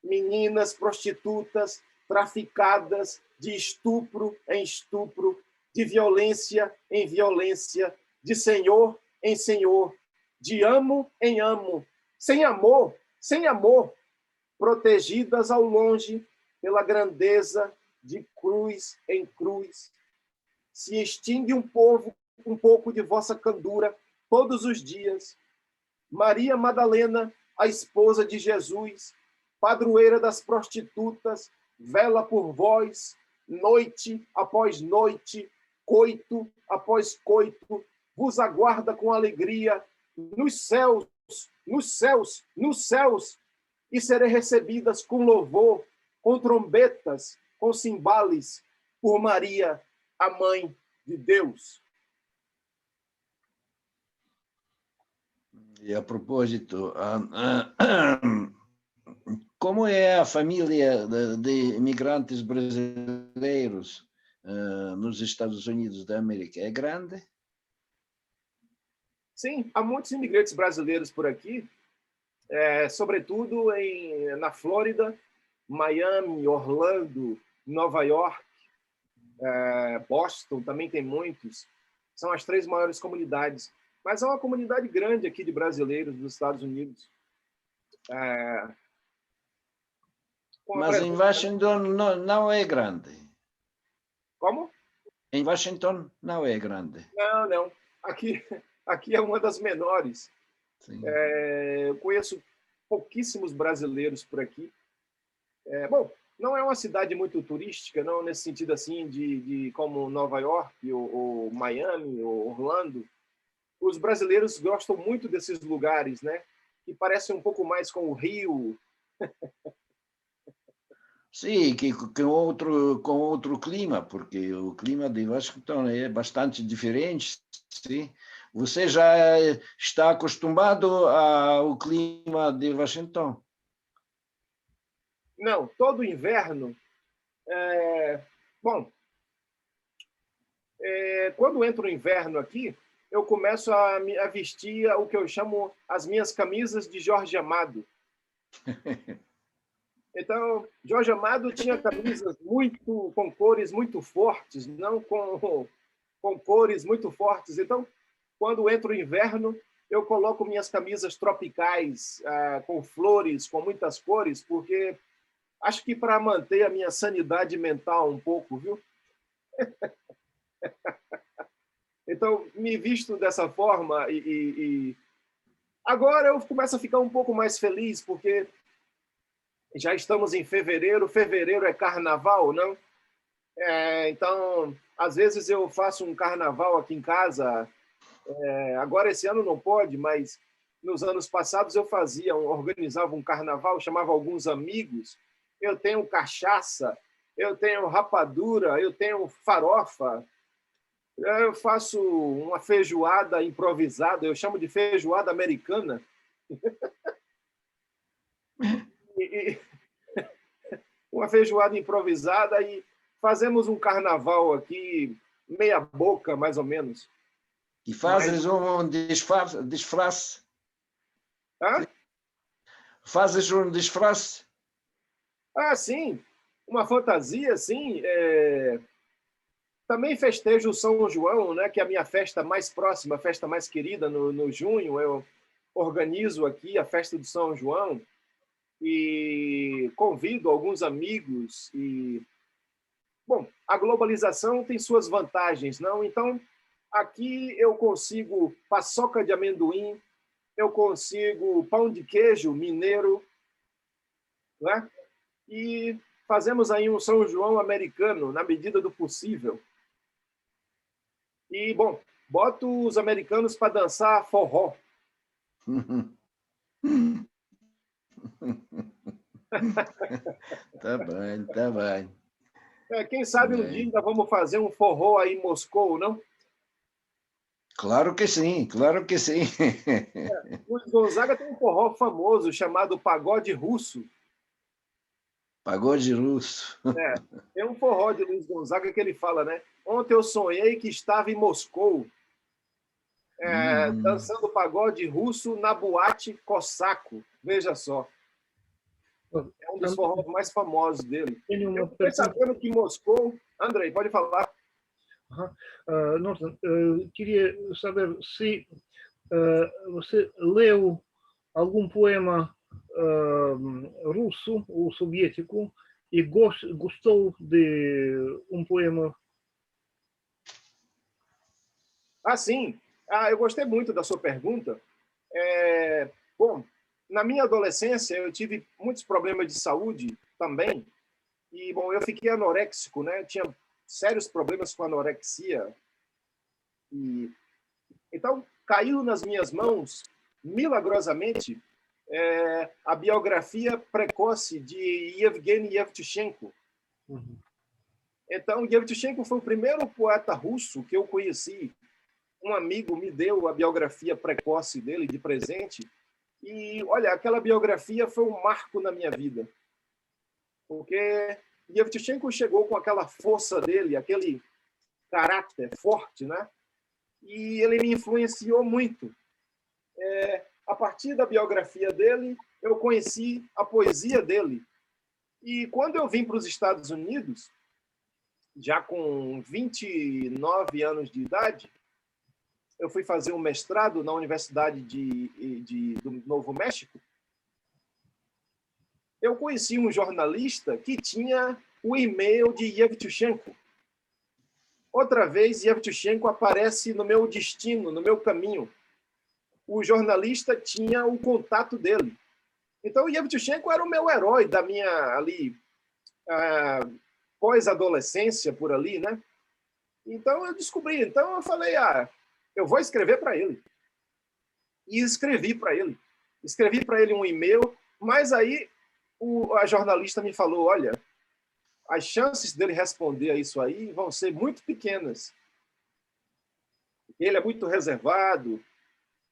Meninas prostitutas, traficadas de estupro em estupro, de violência em violência, de senhor em senhor, de amo em amo, sem amor, protegidas ao longe pela grandeza de cruz em cruz. Se extingue um pouco de vossa candura todos os dias. Maria Madalena, a esposa de Jesus, padroeira das prostitutas, vela por vós, noite após noite, coito após coito, vos aguarda com alegria nos céus, nos céus, nos céus, e serei recebidas com louvor, com trombetas, com cimbales, por Maria, a mãe de Deus. E a propósito, como é a família de imigrantes brasileiros nos Estados Unidos da América? É grande? Sim, há muitos imigrantes brasileiros por aqui, sobretudo na Flórida, Miami, Orlando, Nova York, Boston, também tem muitos. São as 3 maiores comunidades. Mas há uma comunidade grande aqui de brasileiros dos Estados Unidos. Mas em Washington não é grande. Como? Em Washington não é grande. Não. Aqui é uma das menores. Eu conheço pouquíssimos brasileiros por aqui. Bom, não é uma cidade muito turística, não nesse sentido assim de como Nova York ou Miami ou Orlando. Os brasileiros gostam muito desses lugares, né? Que parecem um pouco mais com o Rio. Sim, com outro clima, porque o clima de Washington é bastante diferente. Sim. Você já está acostumado ao clima de Washington? Não, todo inverno. Bom, quando entra o inverno aqui, eu começo a vestir o que eu chamo as minhas camisas de Jorge Amado. Então, Jorge Amado tinha camisas com cores muito fortes, não com cores muito fortes. Então, quando entra o inverno, eu coloco minhas camisas tropicais, com flores, com muitas cores, porque acho que para manter a minha sanidade mental um pouco, viu? Então, me visto dessa forma e agora eu começo a ficar um pouco mais feliz, porque já estamos em fevereiro. Fevereiro é carnaval, não? Então, às vezes eu faço um carnaval aqui em casa. Agora, esse ano não pode, mas nos anos passados eu organizava um carnaval, chamava alguns amigos. Eu tenho cachaça, eu tenho rapadura, eu tenho farofa. Eu faço uma feijoada improvisada, eu chamo de feijoada americana. Uma feijoada improvisada e fazemos um carnaval aqui, meia boca, mais ou menos. E fazes um disfarce? Hã? Fazes um disfarce? Sim. Uma fantasia, sim. Também festejo o São João, né, que é a minha festa mais próxima, a festa mais querida no junho. Eu organizo aqui a festa do São João e convido alguns amigos. Bom, a globalização tem suas vantagens, não? Então, aqui eu consigo paçoca de amendoim, eu consigo pão de queijo mineiro, né? E fazemos aí um São João americano, na medida do possível. E, bom, boto os americanos para dançar forró. Tá bem, tá bem. Quem sabe um dia ainda vamos fazer um forró aí em Moscou, não? Claro que sim, claro que sim. Luiz Gonzaga tem um forró famoso chamado Pagode Russo. Pagode russo. Tem um forró de Luiz Gonzaga que ele fala, né? Ontem eu sonhei que estava em Moscou, dançando pagode russo na boate Cossaco. Veja só. É um dos forrós mais famosos dele. Tenho uma Eu fiquei pergunta. sabendo que em Moscou... Andrei, pode falar. Norton, queria saber se você leu algum poema russo ou soviético e gostou de um poema. Sim. Eu gostei muito da sua pergunta. Bom, na minha adolescência, eu tive muitos problemas de saúde também. E, bom, eu fiquei anoréxico, né? Tinha sérios problemas com anorexia. Então, caiu nas minhas mãos, milagrosamente, a biografia precoce de Yevgeny Yevtushenko. Então, Yevtushenko foi o primeiro poeta russo que eu conheci. Um amigo me deu a biografia precoce dele de presente. E, olha, aquela biografia foi um marco na minha vida. Porque Yevtushenko chegou com aquela força dele, aquele caráter forte, né? E ele me influenciou muito. A partir da biografia dele, eu conheci a poesia dele. E quando eu vim para os Estados Unidos, já com 29 anos de idade, eu fui fazer um mestrado na Universidade do Novo México. Eu conheci um jornalista que tinha o e-mail de Yevtushenko. Outra vez, Yevtushenko aparece no meu destino, no meu caminho. O jornalista tinha o contato dele. Então, Yevtushenko era o meu herói da minha ali pós-adolescência por ali, né? Então eu descobri. Então eu falei, eu vou escrever para ele. E escrevi para ele. Escrevi para ele um e-mail, mas aí a jornalista me falou, olha, as chances dele responder a isso aí vão ser muito pequenas. Ele é muito reservado,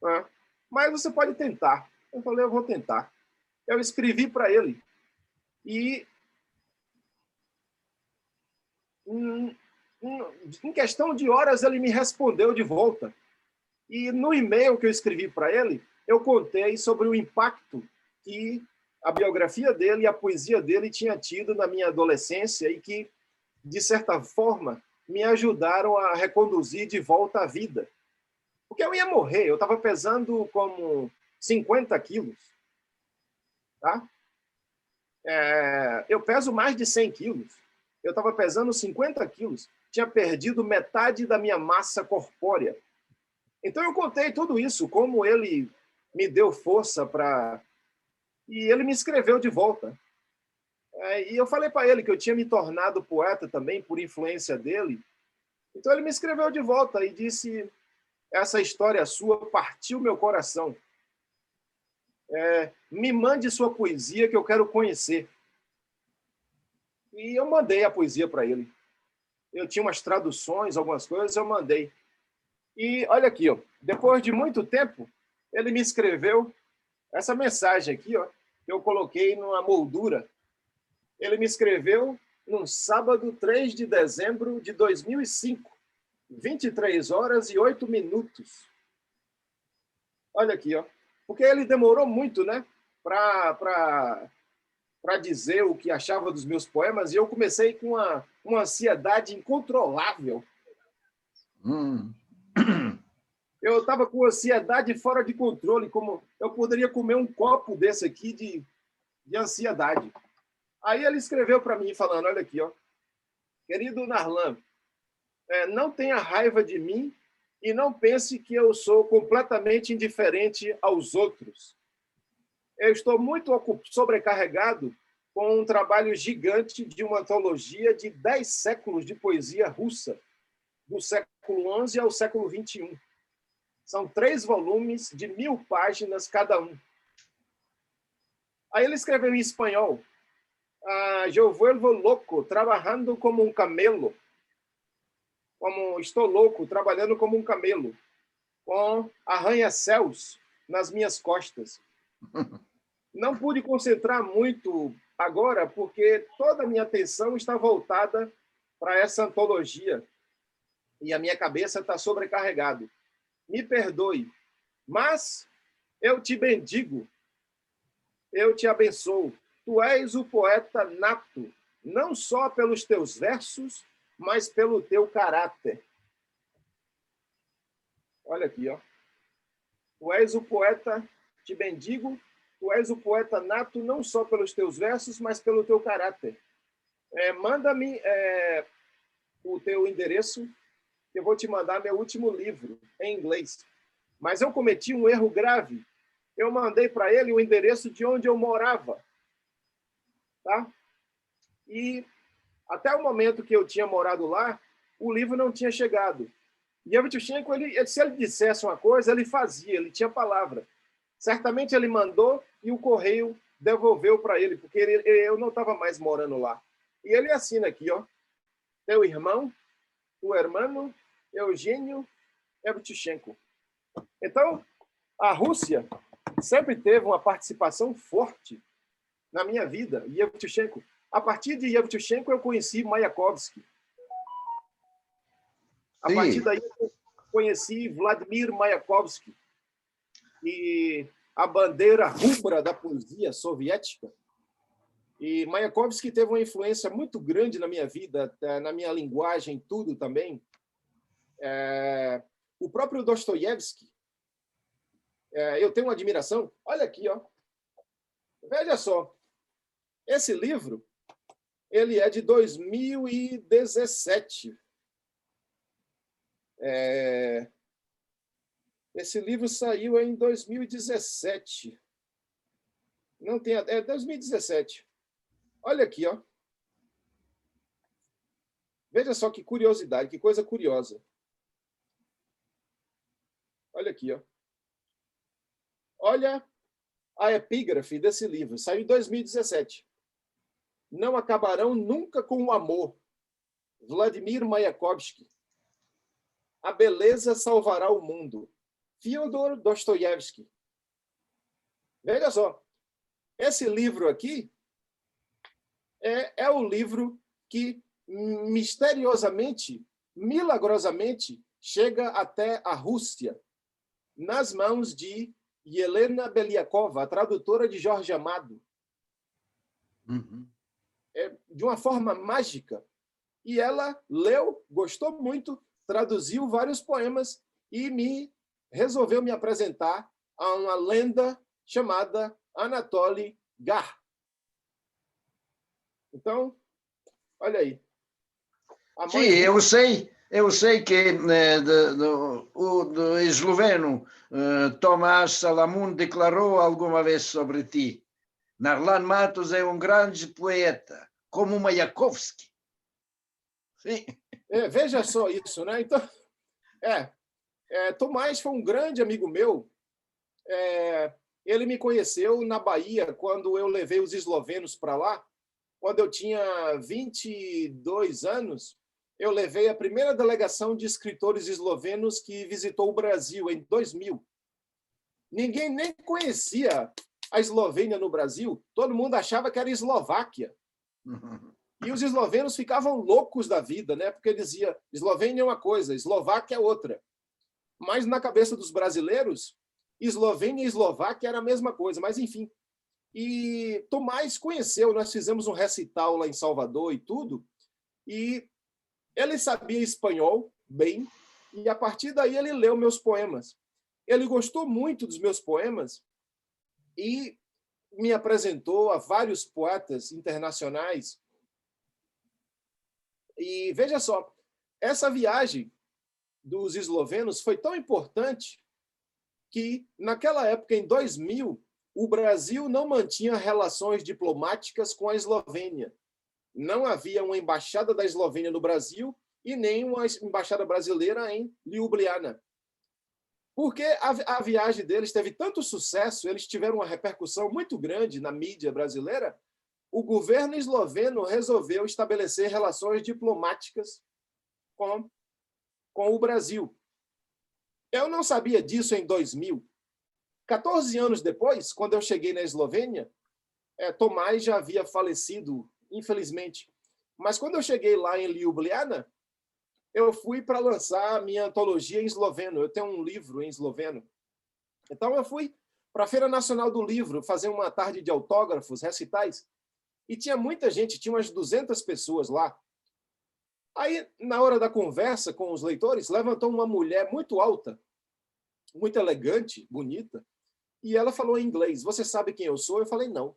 né? Mas você pode tentar. Eu falei, eu vou tentar. Eu escrevi para ele. E em questão de horas ele me respondeu de volta. E no e-mail que eu escrevi para ele, eu contei sobre o impacto que a biografia dele e a poesia dele tinha tido na minha adolescência e que, de certa forma, me ajudaram a reconduzir de volta à vida. Porque eu ia morrer, eu estava pesando como 50 quilos. Tá? Eu peso mais de 100 quilos. Eu estava pesando 50 quilos. Tinha perdido metade da minha massa corpórea. Então eu contei tudo isso, como ele me deu força para... E ele me escreveu de volta. E eu falei para ele que eu tinha me tornado poeta também por influência dele. Então ele me escreveu de volta e disse, essa história sua partiu meu coração. Me mande sua poesia que eu quero conhecer. E eu mandei a poesia para ele. Eu tinha umas traduções, algumas coisas, eu mandei. E olha aqui, depois de muito tempo, ele me escreveu essa mensagem aqui, que eu coloquei numa moldura. Ele me escreveu num sábado, 3 de dezembro de 2005, 23 horas e 8 minutos. Olha aqui, porque ele demorou muito, né, para dizer o que achava dos meus poemas, e eu comecei com uma ansiedade incontrolável. Eu estava com ansiedade fora de controle, como eu poderia comer um copo desse aqui de ansiedade. Aí ele escreveu para mim, falando, olha aqui, querido Narlan, não tenha raiva de mim e não pense que eu sou completamente indiferente aos outros. Eu estou muito sobrecarregado com um trabalho gigante de uma antologia de 10 séculos de poesia russa, do século XI ao século XXI. São 3 volumes de 1000 páginas cada um. Aí ele escreveu em espanhol, eu vuelvo louco trabalhando como um camelo. Como estou louco trabalhando como um camelo, com arranha-céus nas minhas costas. Não pude concentrar muito agora, porque toda a minha atenção está voltada para essa antologia e a minha cabeça está sobrecarregada. Me perdoe, mas eu te bendigo, eu te abençoo. Tu és o poeta nato, não só pelos teus versos, mas pelo teu caráter. Olha aqui, ó. Tu és o poeta, te bendigo, tu és o poeta nato não só pelos teus versos, mas pelo teu caráter. Manda-me o teu endereço, que eu vou te mandar meu último livro, em inglês. Mas eu cometi um erro grave. Eu mandei para ele o endereço de onde eu morava. Tá? E até o momento que eu tinha morado lá, o livro não tinha chegado. E Yevtushenko, se ele dissesse uma coisa, ele fazia, ele tinha palavra. Certamente ele mandou e o correio devolveu para ele, porque eu não estava mais morando lá. E ele assina aqui, ó. Teu irmão, o hermano, Eugênio Yevtushenko. Então, a Rússia sempre teve uma participação forte na minha vida. E Yevtushenko, a partir de Yevtushenko, eu conheci Mayakovsky. A partir daí, eu conheci Vladimir Mayakovsky e a bandeira rubra da poesia soviética. E Mayakovsky teve uma influência muito grande na minha vida, na minha linguagem, tudo também. O próprio Dostoiévski, eu tenho uma admiração. Olha aqui, ó. Veja só. Esse livro, ele é de 2017. Esse livro saiu em 2017. Não tem, 2017. Olha aqui, ó. Veja só que curiosidade, que coisa curiosa. Olha aqui, ó. Olha a epígrafe desse livro. Saiu em 2017. Não acabarão nunca com o amor. Vladimir Mayakovsky. A beleza salvará o mundo. Fyodor Dostoiévski. Veja só. Esse livro aqui é o livro que misteriosamente, milagrosamente, chega até a Rússia, nas mãos de Yelena Beliakova, a tradutora de Jorge Amado. Uhum. De uma forma mágica. E ela leu, gostou muito, traduziu vários poemas e resolveu me apresentar a uma lenda chamada Anatoly Gar. Então, olha aí. Sim, eu sei que o esloveno Tomás Salamun declarou alguma vez sobre ti: Narlan Matos é um grande poeta, como Mayakovsky. Sim. Veja só isso, né? Então, Tomás foi um grande amigo meu. Ele me conheceu na Bahia quando eu levei os eslovenos para lá. Quando eu tinha 22 anos, eu levei a primeira delegação de escritores eslovenos que visitou o Brasil em 2000. Ninguém nem conhecia a Eslovênia no Brasil. Todo mundo achava que era Eslováquia. Uhum. E os eslovenos ficavam loucos da vida, né? Porque dizia, Eslovênia é uma coisa, Eslováquia é outra. Mas na cabeça dos brasileiros, Eslovênia e Eslováquia era a mesma coisa, mas enfim. E Tomás conheceu, nós fizemos um recital lá em Salvador e tudo, e ele sabia espanhol bem, e a partir daí ele leu meus poemas. Ele gostou muito dos meus poemas e me apresentou a vários poetas internacionais. E veja só, essa viagem dos eslovenos foi tão importante que, naquela época, em 2000, o Brasil não mantinha relações diplomáticas com a Eslovênia. Não havia uma embaixada da Eslovênia no Brasil e nem uma embaixada brasileira em Ljubljana. Porque a viagem deles teve tanto sucesso, eles tiveram uma repercussão muito grande na mídia brasileira, o governo esloveno resolveu estabelecer relações diplomáticas com o Brasil. Eu não sabia disso em 2000. 14 anos depois, quando eu cheguei na Eslovênia, Tomás já havia falecido, infelizmente. Mas quando eu cheguei lá em Ljubljana, eu fui para lançar a minha antologia em esloveno. Eu tenho um livro em esloveno. Então, eu fui para a Feira Nacional do Livro fazer uma tarde de autógrafos, recitais, e tinha muita gente, tinha umas 200 pessoas lá. Aí, na hora da conversa com os leitores, levantou uma mulher muito alta, muito elegante, bonita, e ela falou em inglês: "Você sabe quem eu sou?" Eu falei: "Não."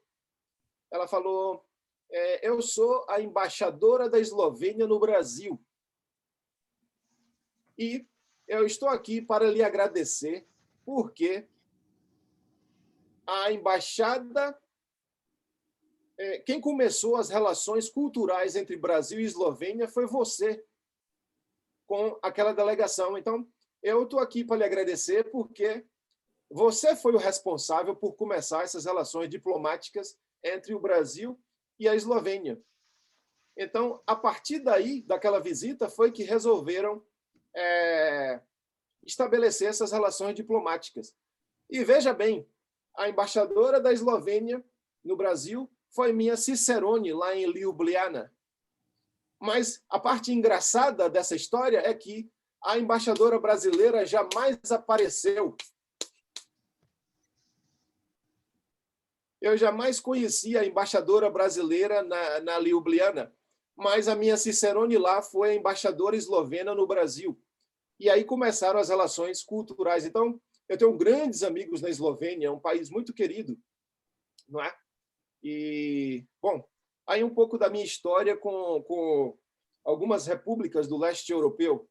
Ela falou: "Eu sou a embaixadora da Eslovênia no Brasil. E eu estou aqui para lhe agradecer, porque a embaixada... Quem começou as relações culturais entre Brasil e Eslovênia foi você, com aquela delegação. Então, eu estou aqui para lhe agradecer, porque você foi o responsável por começar essas relações diplomáticas entre o Brasil e a Eslovênia." Então, a partir daí, daquela visita, foi que resolveram estabelecer essas relações diplomáticas. E veja bem, a embaixadora da Eslovênia no Brasil foi minha cicerone lá em Ljubljana. Mas a parte engraçada dessa história é que a embaixadora brasileira jamais apareceu. Eu jamais conheci a embaixadora brasileira na Ljubljana, mas a minha cicerone lá foi a embaixadora eslovena no Brasil. E aí começaram as relações culturais. Então, eu tenho grandes amigos na Eslovênia, é um país muito querido, não é? E, bom, aí um pouco da minha história com algumas repúblicas do leste europeu.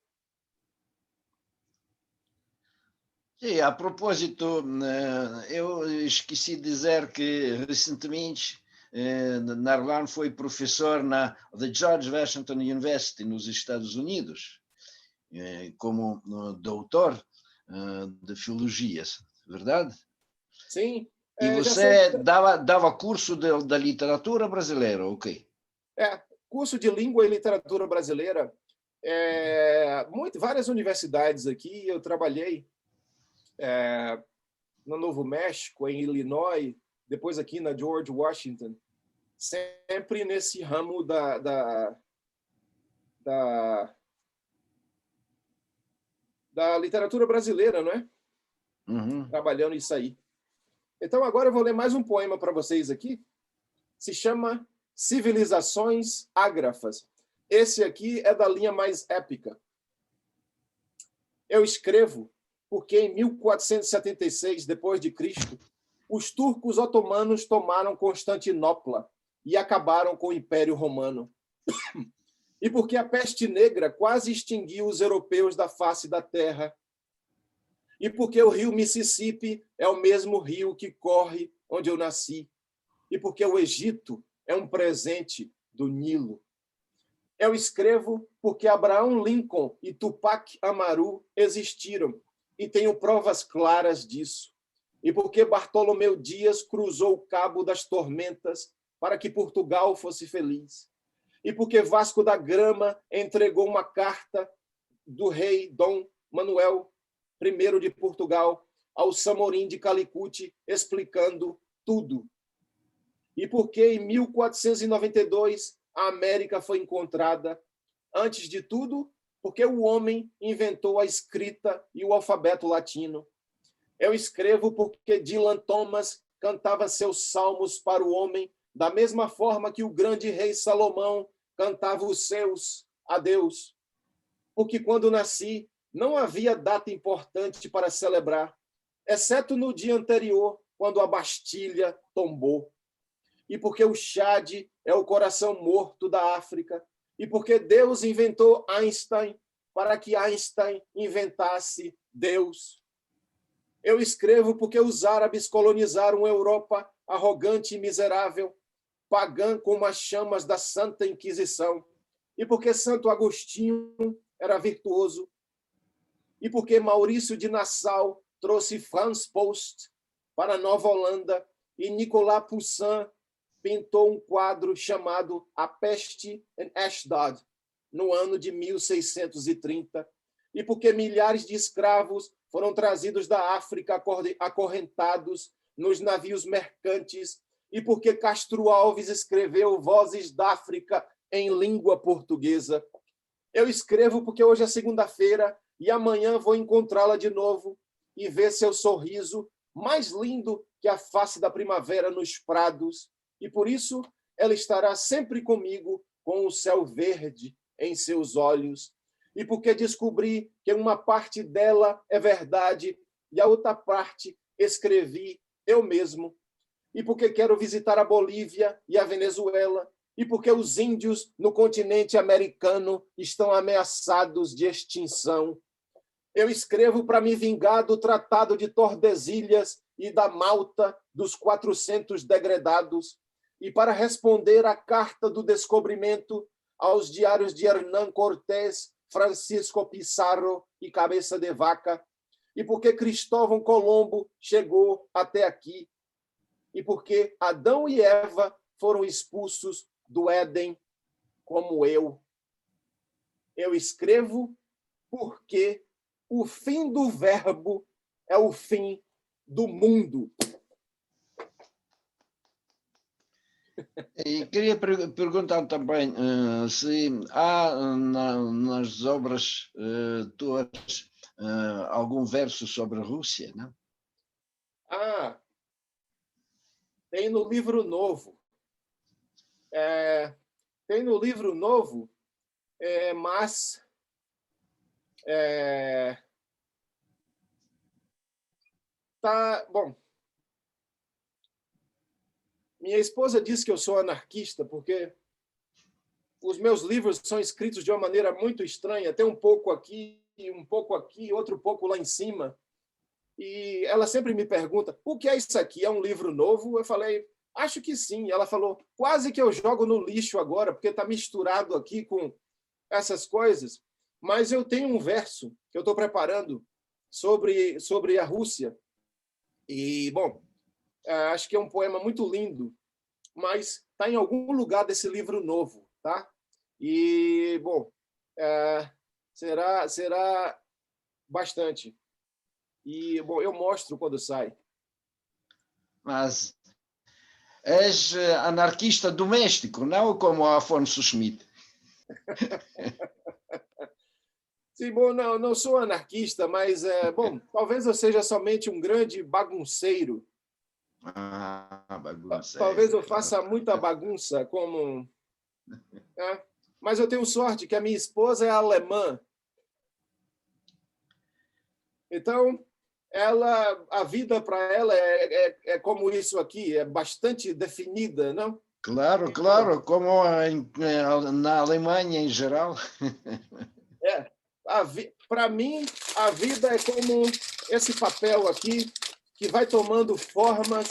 Sim, a propósito, eu esqueci de dizer que recentemente Narlan foi professor na The George Washington University nos Estados Unidos, como doutor de filologia, verdade? Sim. E você dava curso da literatura brasileira, ok? Curso de língua e literatura brasileira. Várias universidades aqui. Eu trabalhei no Novo México, em Illinois, depois aqui na George Washington, sempre nesse ramo da literatura brasileira, não é? Uhum. Trabalhando isso aí. Então, agora eu vou ler mais um poema para vocês aqui. Se chama Civilizações Ágrafas. Esse aqui é da linha mais épica. Eu escrevo porque em 1476 d.C., os turcos otomanos tomaram Constantinopla e acabaram com o Império Romano. E porque a peste negra quase extinguiu os europeus da face da terra. E porque o rio Mississippi é o mesmo rio que corre onde eu nasci. E porque o Egito é um presente do Nilo. Eu escrevo porque Abraham Lincoln e Tupac Amaru existiram, e tenho provas claras disso. E porque Bartolomeu Dias cruzou o Cabo das Tormentas para que Portugal fosse feliz. E porque Vasco da Gama entregou uma carta do rei Dom Manuel I de Portugal ao Samorim de Calicut, explicando tudo. E porque em 1492 a América foi encontrada, antes de tudo, porque o homem inventou a escrita e o alfabeto latino. Eu escrevo porque Dylan Thomas cantava seus salmos para o homem, da mesma forma que o grande rei Salomão cantava os seus a Deus. Porque quando nasci, não havia data importante para celebrar, exceto no dia anterior, quando a Bastilha tombou. E porque o Chad é o coração morto da África, e porque Deus inventou Einstein para que Einstein inventasse Deus. Eu escrevo porque os árabes colonizaram a Europa arrogante e miserável, pagã como as chamas da Santa Inquisição, e porque Santo Agostinho era virtuoso, e porque Maurício de Nassau trouxe Franz Post para Nova Holanda e Nicolas Poussin pintou um quadro chamado A Peste em Ashdod, no ano de 1630, e porque milhares de escravos foram trazidos da África acorrentados nos navios mercantes, e porque Castro Alves escreveu Vozes da África em língua portuguesa. Eu escrevo porque hoje é segunda-feira e amanhã vou encontrá-la de novo e ver seu sorriso mais lindo que a face da primavera nos prados, e por isso ela estará sempre comigo com o céu verde em seus olhos, e porque descobri que uma parte dela é verdade e a outra parte escrevi eu mesmo, e porque quero visitar a Bolívia e a Venezuela, e porque os índios no continente americano estão ameaçados de extinção. Eu escrevo para me vingar do Tratado de Tordesilhas e da Malta dos 400 degredados, e para responder à Carta do Descobrimento, aos diários de Hernán Cortés, Francisco Pizarro e Cabeça de Vaca, e porque Cristóvão Colombo chegou até aqui, e porque Adão e Eva foram expulsos do Éden como eu. Eu escrevo porque o fim do verbo é o fim do mundo. E queria perguntar também se há nas obras tuas algum verso sobre a Rússia, não? Tem no livro novo. Tem no livro novo, mas tá bom. Minha esposa diz que eu sou anarquista porque os meus livros são escritos de uma maneira muito estranha, tem um pouco aqui, outro pouco lá em cima. E ela sempre me pergunta: o que é isso aqui? É um livro novo? Eu falei: acho que sim. Ela falou: quase que eu jogo no lixo agora, porque está misturado aqui com essas coisas. Mas eu tenho um verso que eu estou preparando sobre a Rússia. E, bom, acho que é um poema muito lindo, mas está em algum lugar desse livro novo, tá? E, bom, será bastante. E, bom, eu mostro quando sai. Mas és anarquista doméstico, não como Afonso Schmidt. Sim, bom, não sou anarquista, mas, bom, talvez eu seja somente um grande bagunceiro. Bagunceiro. Talvez eu faça muita bagunça, como... Mas eu tenho sorte que a minha esposa é alemã. Então, a vida para ela é como isso aqui, é bastante definida, não? Claro, como na Alemanha em geral. Para mim, a vida é como esse papel aqui, que vai tomando formas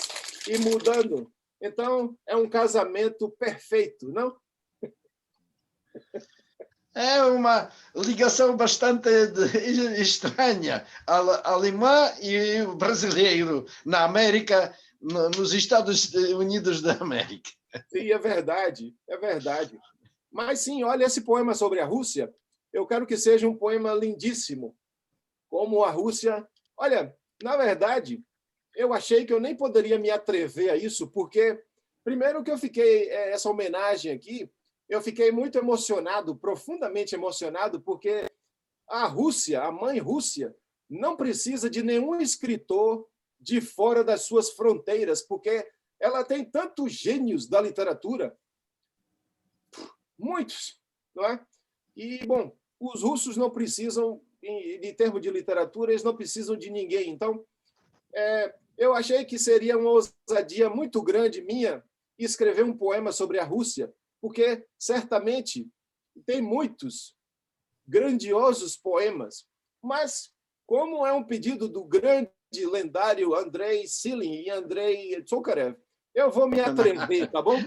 e mudando. Então, é um casamento perfeito, não? É uma ligação bastante estranha. Alemã e brasileiro na América, nos Estados Unidos da América. Sim, é verdade. Mas sim, olha, esse poema sobre a Rússia, eu quero que seja um poema lindíssimo. Como a Rússia... Olha, na verdade, eu achei que eu nem poderia me atrever a isso, porque, primeiro que eu fiquei, essa homenagem aqui, eu fiquei muito emocionado, profundamente emocionado, porque a Rússia, a mãe Rússia, não precisa de nenhum escritor de fora das suas fronteiras, porque ela tem tantos gênios da literatura, muitos, não é? E, bom, os russos não precisam, em termos de literatura, eles não precisam de ninguém. Então, eu achei que seria uma ousadia muito grande minha escrever um poema sobre a Rússia, porque certamente tem muitos grandiosos poemas, mas como é um pedido do grande lendário Andrei Silin e Andrei Tokarev, eu vou me atrever, tá bom?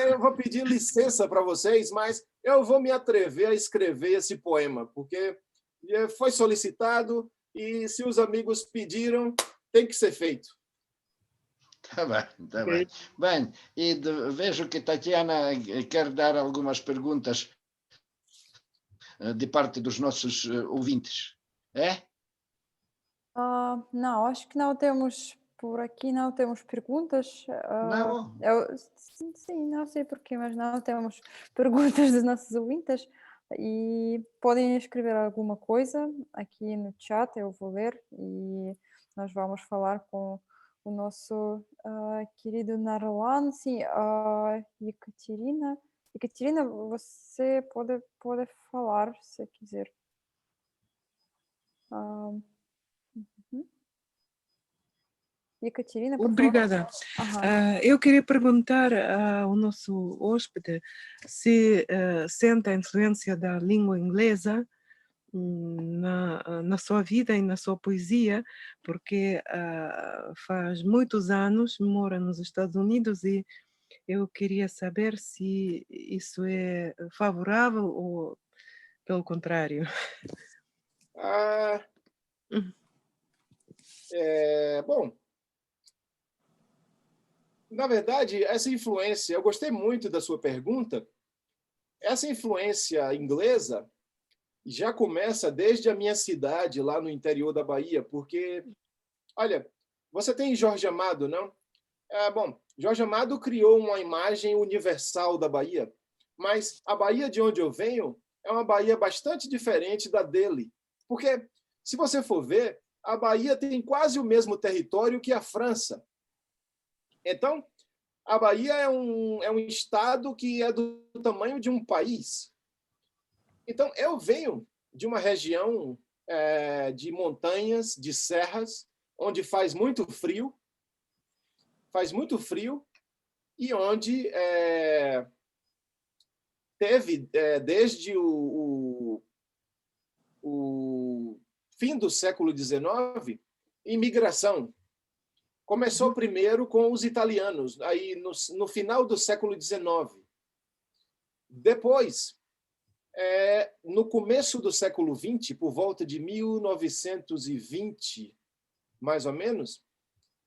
Eu vou pedir licença para vocês, mas eu vou me atrever a escrever esse poema, porque foi solicitado e se os amigos pediram, tem que ser feito. Está bem, está Ok. bem. Bem, e vejo que Tatiana quer dar algumas perguntas de parte dos nossos ouvintes. É? Não, acho que não temos por aqui, não temos perguntas. Não? Sim, não sei porquê, mas não temos perguntas dos nossos ouvintes. E podem escrever alguma coisa aqui no chat, eu vou ler e nós vamos falar com o nosso querido Narlan. Sim, Ekaterina. Ekaterina, você pode falar se quiser. Ah, uhum. Ekaterina, por favor. Obrigada. Aham. Eu queria perguntar ao nosso hóspede se sente a influência da língua inglesa na sua vida e na sua poesia, porque faz muitos anos mora nos Estados Unidos e eu queria saber se isso é favorável ou pelo contrário. Ah, Uhum. bom, na verdade, essa influência, eu gostei muito da sua pergunta. Essa influência inglesa já começa desde a minha cidade, lá no interior da Bahia, porque, olha, você tem Jorge Amado, não? Bom, Jorge Amado criou uma imagem universal da Bahia, mas a Bahia de onde eu venho é uma Bahia bastante diferente da dele, porque, se você for ver, a Bahia tem quase o mesmo território que a França. Então, a Bahia é um estado que é do tamanho de um país. Então, eu venho de uma região de montanhas, de serras, onde faz muito frio, e onde teve, desde o fim do século XIX, imigração. Começou primeiro com os italianos, aí no final do século XIX. Depois, no começo do século XX, por volta de 1920, mais ou menos,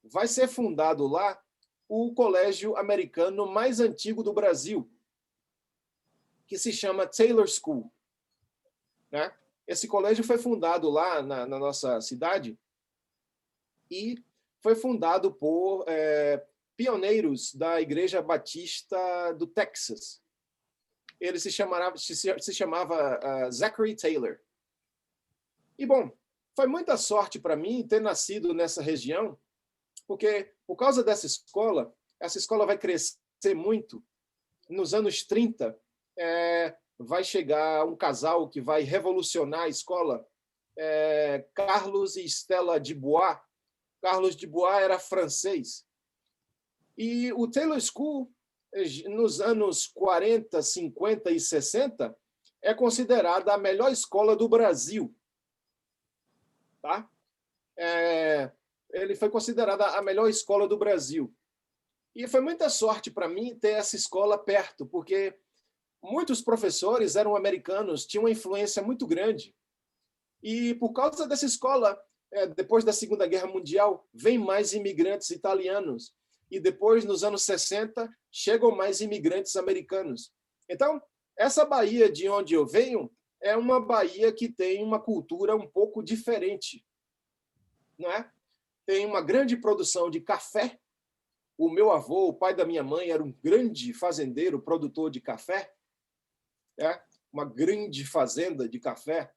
vai ser fundado lá o colégio americano mais antigo do Brasil, que se chama Taylor School, né? Esse colégio foi fundado lá na nossa cidade e foi fundado por pioneiros da Igreja Batista do Texas. Ele se chamava Zachary Taylor. E, bom, foi muita sorte para mim ter nascido nessa região, porque, por causa dessa escola, essa escola vai crescer muito. Nos anos 30, vai chegar um casal que vai revolucionar a escola, Carlos e Stella Dubois. Carlos Dubois era francês. E o Taylor School, nos anos 40, 50 e 60, é considerada a melhor escola do Brasil. Tá? Ele foi considerada a melhor escola do Brasil. E foi muita sorte para mim ter essa escola perto, porque muitos professores eram americanos, tinham uma influência muito grande. E por causa dessa escola, depois da Segunda Guerra Mundial, vem mais imigrantes italianos. E depois, nos anos 60, chegam mais imigrantes americanos. Então, essa Bahia de onde eu venho é uma Bahia que tem uma cultura um pouco diferente, não é? Tem uma grande produção de café. O meu avô, o pai da minha mãe, era um grande fazendeiro, produtor de café, uma grande fazenda de café,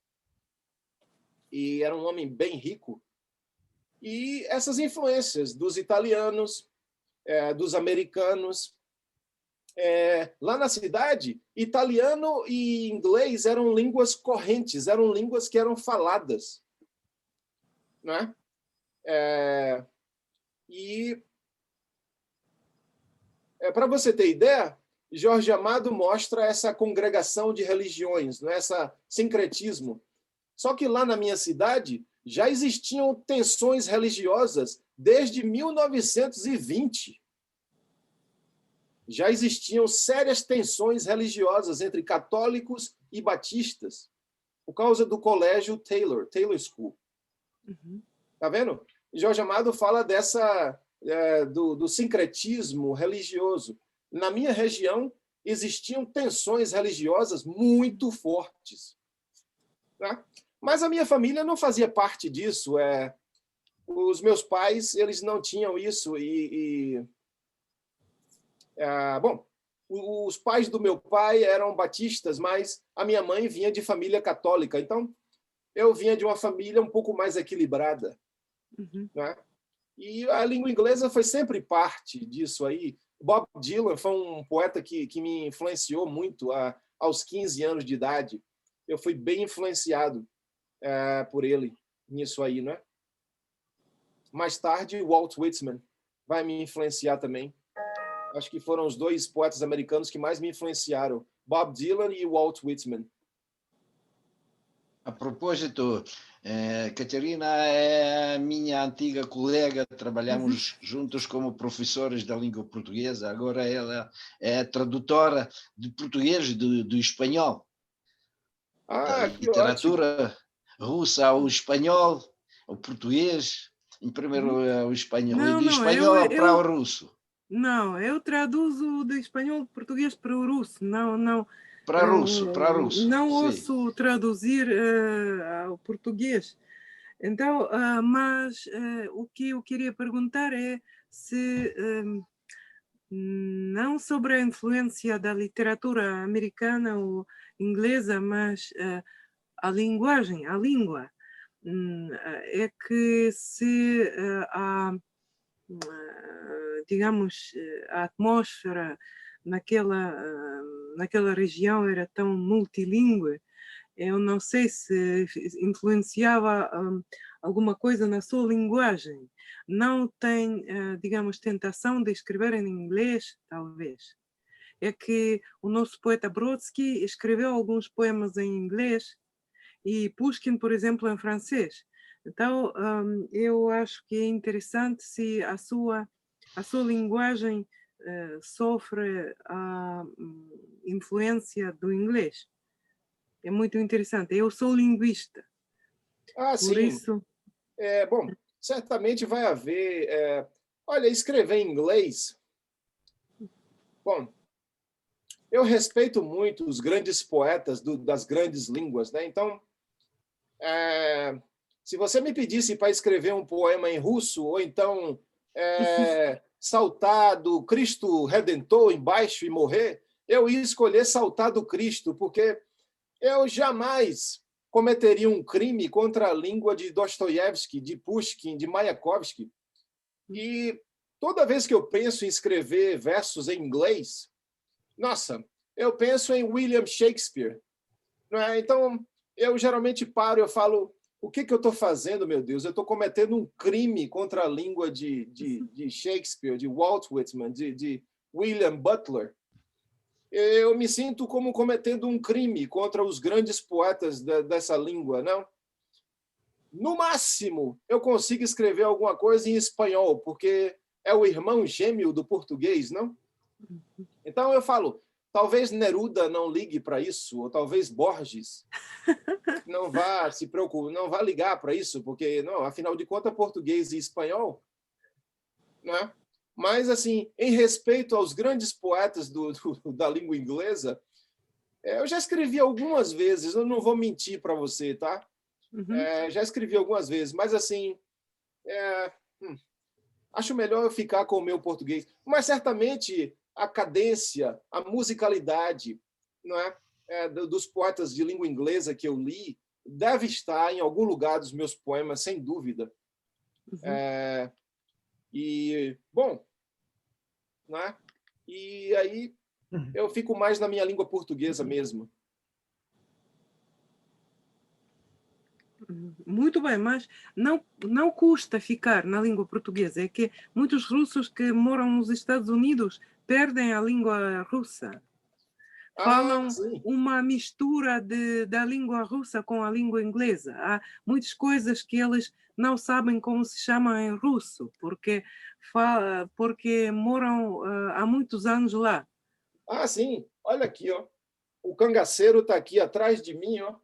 e era um homem bem rico. E essas influências dos italianos, dos americanos, lá na cidade, italiano e inglês eram línguas correntes, eram línguas que eram faladas, né? E para você ter ideia, Jorge Amado mostra essa congregação de religiões, né? Esse sincretismo. Só que lá na minha cidade já existiam tensões religiosas desde 1920. Já existiam sérias tensões religiosas entre católicos e batistas, por causa do colégio Taylor School. Uhum. Tá vendo? Jorge Amado fala do sincretismo religioso. Na minha região, existiam tensões religiosas muito fortes. Né? Mas a minha família não fazia parte disso. Os meus pais, eles não tinham isso. Bom, os pais do meu pai eram batistas, mas a minha mãe vinha de família católica. Então, eu vinha de uma família um pouco mais equilibrada. Uhum. Né? E a língua inglesa foi sempre parte disso aí. Bob Dylan foi um poeta que me influenciou muito aos 15 anos de idade. Eu fui bem influenciado por ele nisso aí, né? Mais tarde, Walt Whitman vai me influenciar também. Acho que foram os dois poetas americanos que mais me influenciaram, Bob Dylan e Walt Whitman. A propósito, Catarina é a minha antiga colega, trabalhamos juntos como professores da língua portuguesa, agora ela é tradutora de português do espanhol, da Que literatura russa ao espanhol, ao português, em primeiro o espanhol, e do espanhol para o russo. Não, eu traduzo do espanhol português para o russo, não. Para russo. Não sim. ouço traduzir ao português. Então, mas o que eu queria perguntar é se não sobre a influência da literatura americana ou inglesa, mas a linguagem, a língua, é que se digamos, a atmosfera naquela região era tão multilingüe, eu não sei se influenciava alguma coisa na sua linguagem. Não tem, digamos, tentação de escrever em inglês, talvez. É que o nosso poeta Brodsky escreveu alguns poemas em inglês e Pushkin, por exemplo, em francês. Então, eu acho que é interessante se a sua linguagem sofre a influência do inglês. É muito interessante. Eu sou linguista. Por sim. isso... Bom, certamente vai haver... olha, escrever em inglês... Bom, eu respeito muito os grandes poetas das grandes línguas, né? Então, se você me pedisse para escrever um poema em russo, ou então saltar do Cristo Redentor embaixo e morrer, eu ia escolher saltar do Cristo, porque eu jamais cometeria um crime contra a língua de Dostoiévski, de Pushkin, de Mayakovsky. E toda vez que eu penso em escrever versos em inglês, nossa, eu penso em William Shakespeare. Não é? Então, eu geralmente paro e eu falo, o que eu estou fazendo, meu Deus? Eu estou cometendo um crime contra a língua de Shakespeare, de Walt Whitman, de William Butler. Eu me sinto como cometendo um crime contra os grandes poetas dessa língua, não? No máximo, eu consigo escrever alguma coisa em espanhol, porque é o irmão gêmeo do português, não? Então eu falo, talvez Neruda não ligue para isso, ou talvez Borges não vá se preocupar, não vá ligar para isso, porque, não, afinal de contas, português e espanhol, né? Mas, assim, em respeito aos grandes poetas da língua inglesa, eu já escrevi algumas vezes, eu não vou mentir para você, tá? Já escrevi algumas vezes, mas, assim, acho melhor eu ficar com o meu português. Mas, certamente, a cadência, a musicalidade, não é? Dos poetas de língua inglesa que eu li, deve estar em algum lugar dos meus poemas, sem dúvida. E, bom, né? E aí eu fico mais na minha língua portuguesa mesmo. Muito bem, mas não custa ficar na língua portuguesa. É que muitos russos que moram nos Estados Unidos perdem a língua russa. Falam uma mistura da língua russa com a língua inglesa. Há muitas coisas que eles não sabem como se chama em russo, porque moram há muitos anos lá. Sim. Olha aqui, ó. O cangaceiro está aqui atrás de mim, ó.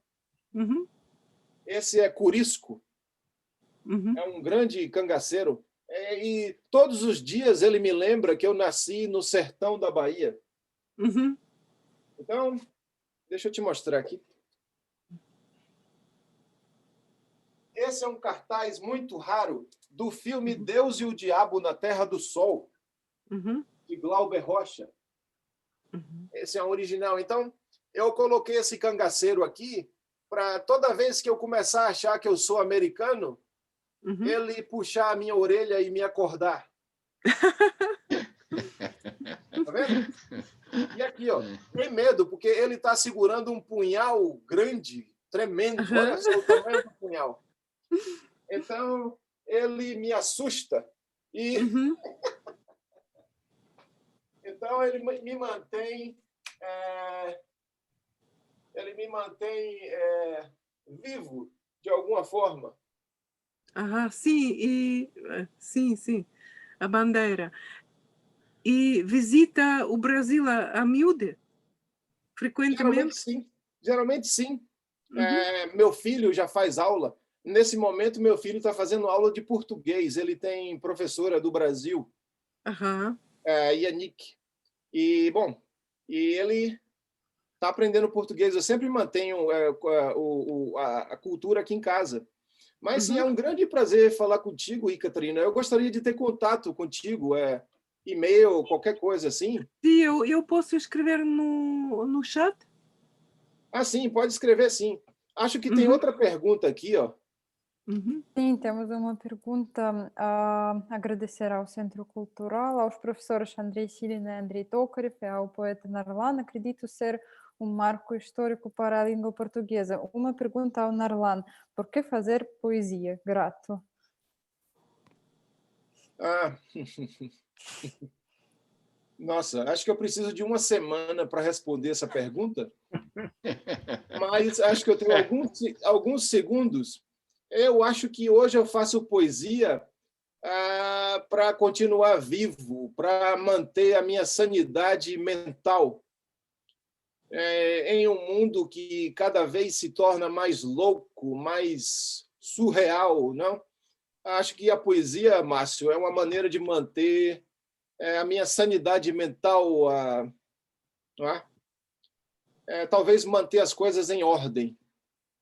Esse é Curisco. É um grande cangaceiro. E todos os dias ele me lembra que eu nasci no sertão da Bahia. Uhum. Então, deixa eu te mostrar aqui. Esse é um cartaz muito raro do filme Deus e o Diabo na Terra do Sol, Uhum. de Glauber Rocha. Uhum. Esse é um original. Então, eu coloquei esse cangaceiro aqui para toda vez que eu começar a achar que eu sou americano, Uhum. ele puxar a minha orelha e me acordar. Tá vendo? E aqui, ó, tem medo, porque ele está segurando um punhal grande, tremendo. Olha só o tamanho do punhal. Então, ele me assusta. E Uhum. então, ele me mantém... ele me mantém vivo, de alguma forma. Ah, sim, sim, a bandeira. E visita o Brasil a miúde, frequentemente? Geralmente sim. Uhum. Meu filho já faz aula. Nesse momento, meu filho está fazendo aula de português. Ele tem professora do Brasil, Aham. Yannick. E, bom, ele está aprendendo português. Eu sempre mantenho a cultura aqui em casa. Mas, sim, é um grande prazer falar contigo, Catarina. Eu gostaria de ter contato contigo, e-mail, qualquer coisa assim. Sim, eu posso escrever no chat? Ah, sim, pode escrever sim. Acho que tem Uhum. outra pergunta aqui, ó. Uhum. Sim, temos uma pergunta a agradecer ao Centro Cultural, aos professores Andrei Silina e Andrei Tokarev e ao poeta Narlan. Acredito ser um marco histórico para a língua portuguesa. Uma pergunta ao Narlan: por que fazer poesia? Grato. Ah, nossa, acho que eu preciso de uma semana para responder essa pergunta, mas acho que eu tenho alguns segundos. Eu acho que hoje eu faço poesia para continuar vivo, para manter a minha sanidade mental em um mundo que cada vez se torna mais louco, mais surreal, não? Acho que a poesia, Márcio, é uma maneira de manter a minha sanidade mental, não é? Talvez manter as coisas em ordem.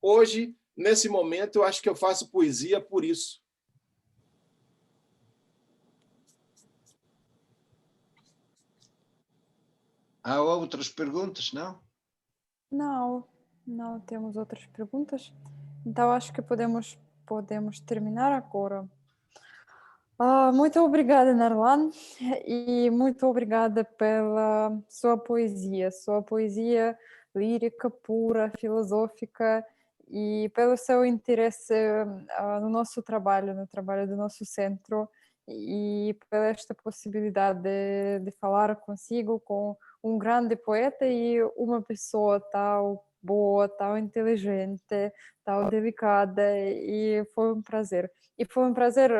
Hoje, nesse momento, eu acho que eu faço poesia por isso. Há outras perguntas, não? Não temos outras perguntas. Então acho que podemos terminar agora. Muito obrigada, Narlan, e muito obrigada pela sua poesia lírica, pura, filosófica, e pelo seu interesse no nosso trabalho, no trabalho do nosso centro, e pela esta possibilidade de falar consigo, com um grande poeta e uma pessoa tão boa, tão inteligente, tão delicada, e foi um prazer. E foi um prazer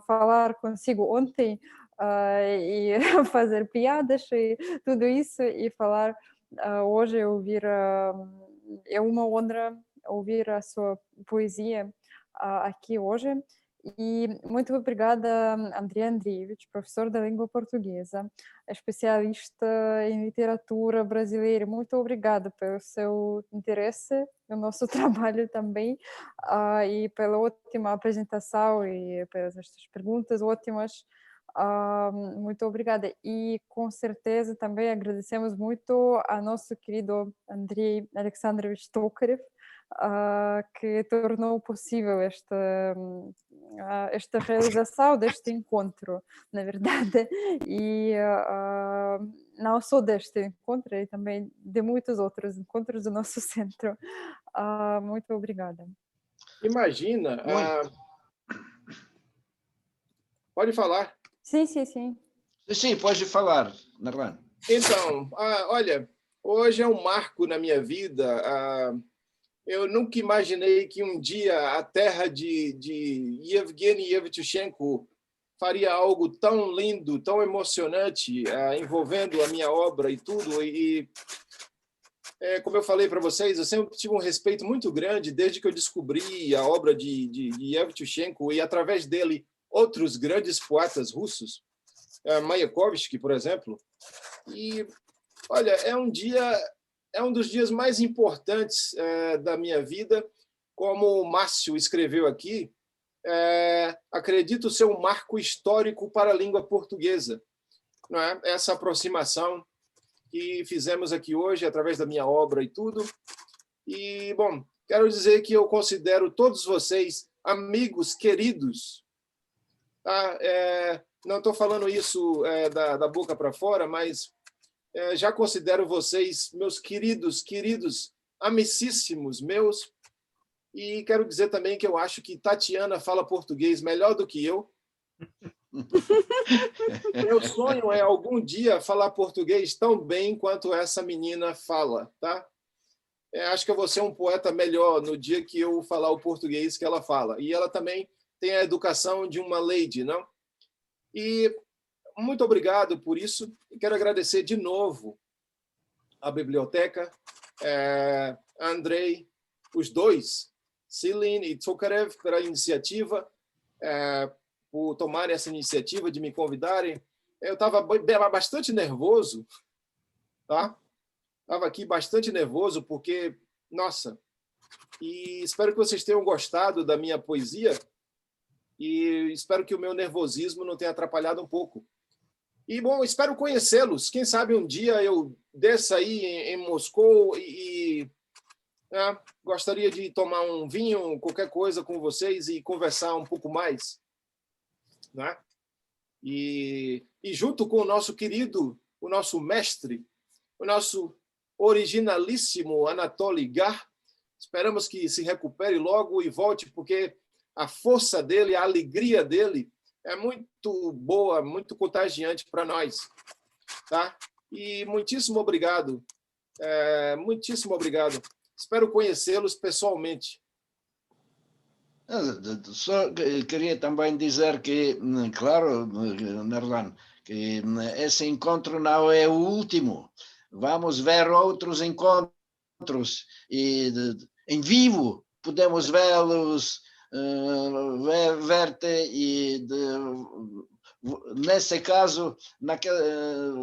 falar consigo ontem e fazer piadas e tudo isso, e falar hoje, ouvir, é uma honra ouvir a sua poesia aqui hoje. E muito obrigada, Andrei Andreevich, professor da língua portuguesa, especialista em literatura brasileira. Muito obrigada pelo seu interesse no nosso trabalho também, e pela ótima apresentação e pelas estas perguntas ótimas. Muito obrigada. E com certeza também agradecemos muito a nosso querido Andrei Alexandrovich Tokarev, que tornou possível esta realização deste encontro, na verdade, e não só deste encontro, e também de muitos outros encontros do nosso centro. Muito obrigada. Imagina. Pode falar. Sim. Sim, pode falar, Narlan. Então, olha, hoje é um marco na minha vida. Eu nunca imaginei que um dia a terra de Yevgeny Yevtushenko faria algo tão lindo, tão emocionante, envolvendo a minha obra e tudo. E como eu falei para vocês, eu sempre tive um respeito muito grande desde que eu descobri a obra de Yevtushenko, e através dele outros grandes poetas russos, Mayakovsky, por exemplo. E, olha, é um dos dias mais importantes da minha vida. Como o Márcio escreveu aqui, acredito ser um marco histórico para a língua portuguesa. Não é? Essa aproximação que fizemos aqui hoje, através da minha obra e tudo. E, bom, quero dizer que eu considero todos vocês amigos queridos. Tá? Não estou falando isso da boca para fora, mas já considero vocês meus queridos, amicíssimos meus. E quero dizer também que eu acho que Tatiana fala português melhor do que eu. Meu sonho é algum dia falar português tão bem quanto essa menina fala, tá? Acho que eu vou ser um poeta melhor no dia que eu falar o português que ela fala. E ela também tem a educação de uma lady, não? E muito obrigado por isso. E quero agradecer de novo à biblioteca, a Andrei, os dois, Celine e Tokarev, pela iniciativa, por tomarem essa iniciativa de me convidarem. Eu estava bastante nervoso, tá? Estava aqui bastante nervoso porque, nossa, e espero que vocês tenham gostado da minha poesia e espero que o meu nervosismo não tenha atrapalhado um pouco. E, bom, espero conhecê-los. Quem sabe um dia eu desça aí em Moscou e gostaria de tomar um vinho, qualquer coisa com vocês e conversar um pouco mais. Né? E junto com o nosso querido, o nosso mestre, o nosso originalíssimo Anatoly Gar, esperamos que se recupere logo e volte, porque a força dele, a alegria dele é muito boa, muito contagiante para nós. Tá? E muitíssimo obrigado. Muitíssimo obrigado. Espero conhecê-los pessoalmente. Só queria também dizer que, claro, Nerlan, que esse encontro não é o último. Vamos ver outros encontros e em vivo podemos vê-los, ver-te e nesse caso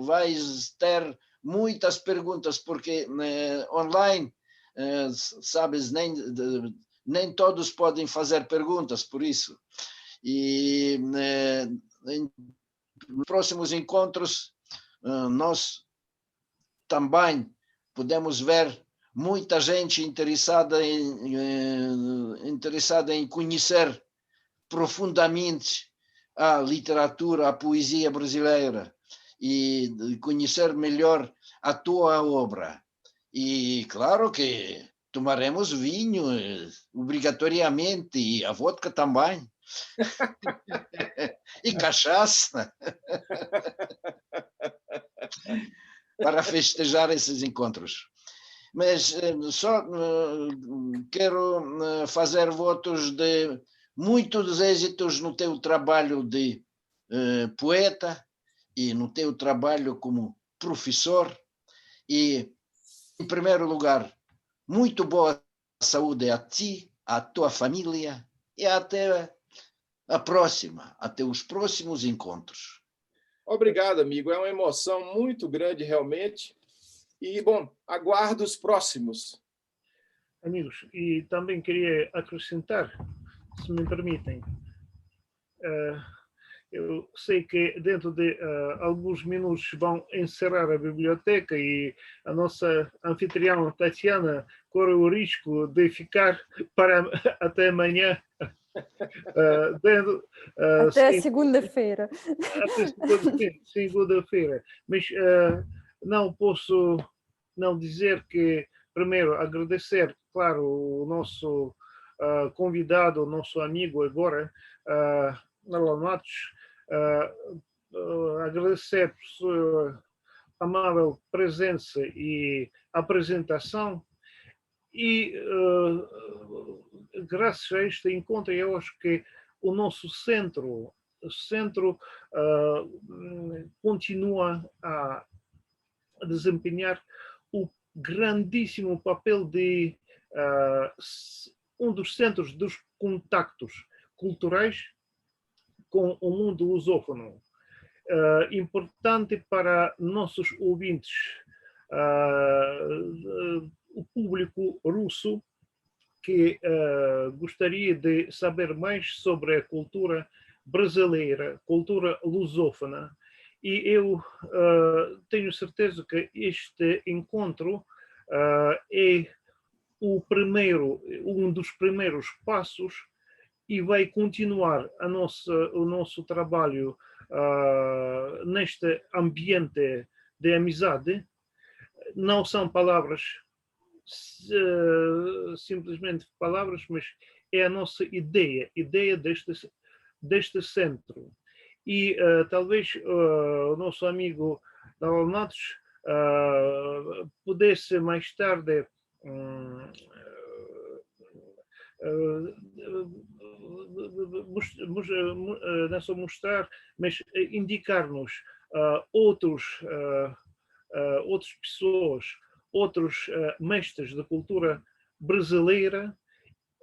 vais ter muitas perguntas porque online, sabes, nem todos podem fazer perguntas, por isso. E em próximos encontros, nós também podemos ver muita gente interessada em conhecer profundamente a literatura, a poesia brasileira e conhecer melhor a tua obra. E claro que tomaremos vinho, obrigatoriamente, e a vodka também. E cachaça. Para festejar esses encontros. Mas só quero fazer votos de muitos êxitos no teu trabalho de poeta e no teu trabalho como professor. E, em primeiro lugar, muito boa saúde a ti, à tua família e até a próxima, até os próximos encontros. Obrigado, amigo. É uma emoção muito grande, realmente. E, bom, aguardo os próximos. Amigos, e também queria acrescentar, se me permitem, eu sei que dentro de alguns minutos vão encerrar a biblioteca e a nossa anfitriã Tatiana corre o risco de ficar até amanhã. Até segunda-feira. Até segunda-feira. Mas não posso não dizer que, primeiro, agradecer, claro, o nosso convidado, o nosso amigo agora, Nerlan Matos, agradecer por sua amável presença e apresentação e graças a este encontro eu acho que o nosso centro continua a desempenhar o grandíssimo papel de um dos centros dos contactos culturais com o mundo lusófono. Importante para nossos ouvintes, o público russo que gostaria de saber mais sobre a cultura brasileira, cultura lusófona, e eu tenho certeza que este encontro é um dos primeiros passos e vai continuar o nosso trabalho neste ambiente de amizade. Não são palavras, simplesmente palavras, mas é a nossa ideia deste centro. E talvez o nosso amigo Daniel Matos pudesse mais tarde não só mostrar, mas indicar-nos outras pessoas, outros mestres da cultura brasileira.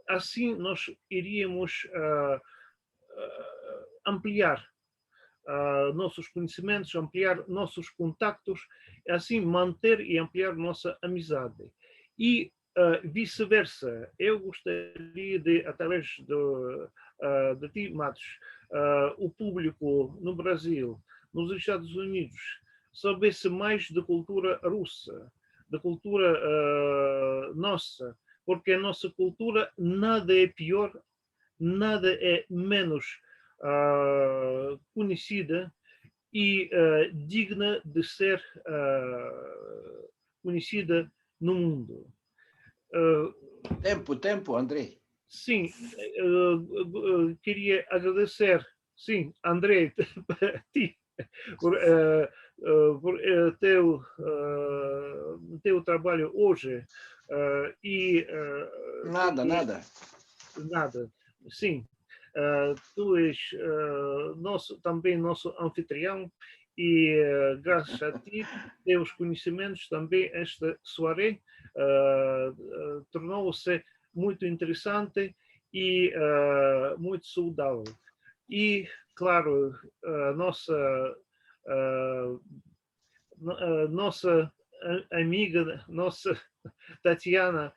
Assim nós iríamos ampliar nossos conhecimentos, ampliar nossos contactos, assim manter e ampliar nossa amizade. E vice-versa, eu gostaria de, através de ti, Matos, o público no Brasil, nos Estados Unidos, soubesse mais da cultura russa, da cultura nossa, porque a nossa cultura nada é pior, nada é menos conhecida e digna de ser conhecida no mundo. Tempo, Andrei. Sim, queria agradecer, sim, Andrei, a ti, por teu trabalho hoje. E, Nada. Sim, tu és também nosso anfitrião e graças a ti, teus conhecimentos também esta soirée tornou-se muito interessante e muito saudável. E, claro, a nossa amiga, nossa Tatiana,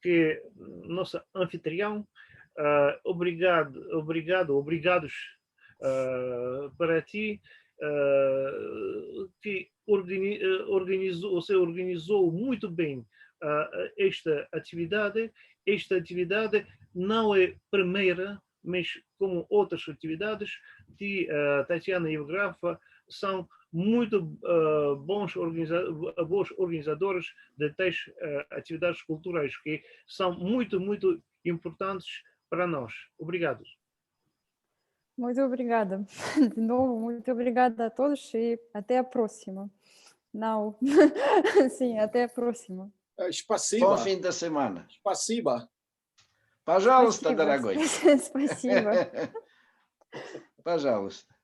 que é nossa anfitrião, obrigados para ti, que organizou muito bem esta atividade. Esta atividade não é primeira, mas como outras atividades de Tatiana e o Grafa, são muito bons organizadores de tais atividades culturais que são muito importantes para nós. Obrigado. Muito obrigada. De novo, muito obrigada a todos e até a próxima. Não. Sim, até a próxima. Спасибо. Bom fim da semana. Спасибо. Пожалуйста, дорогой. Спасибо. Пожалуйста.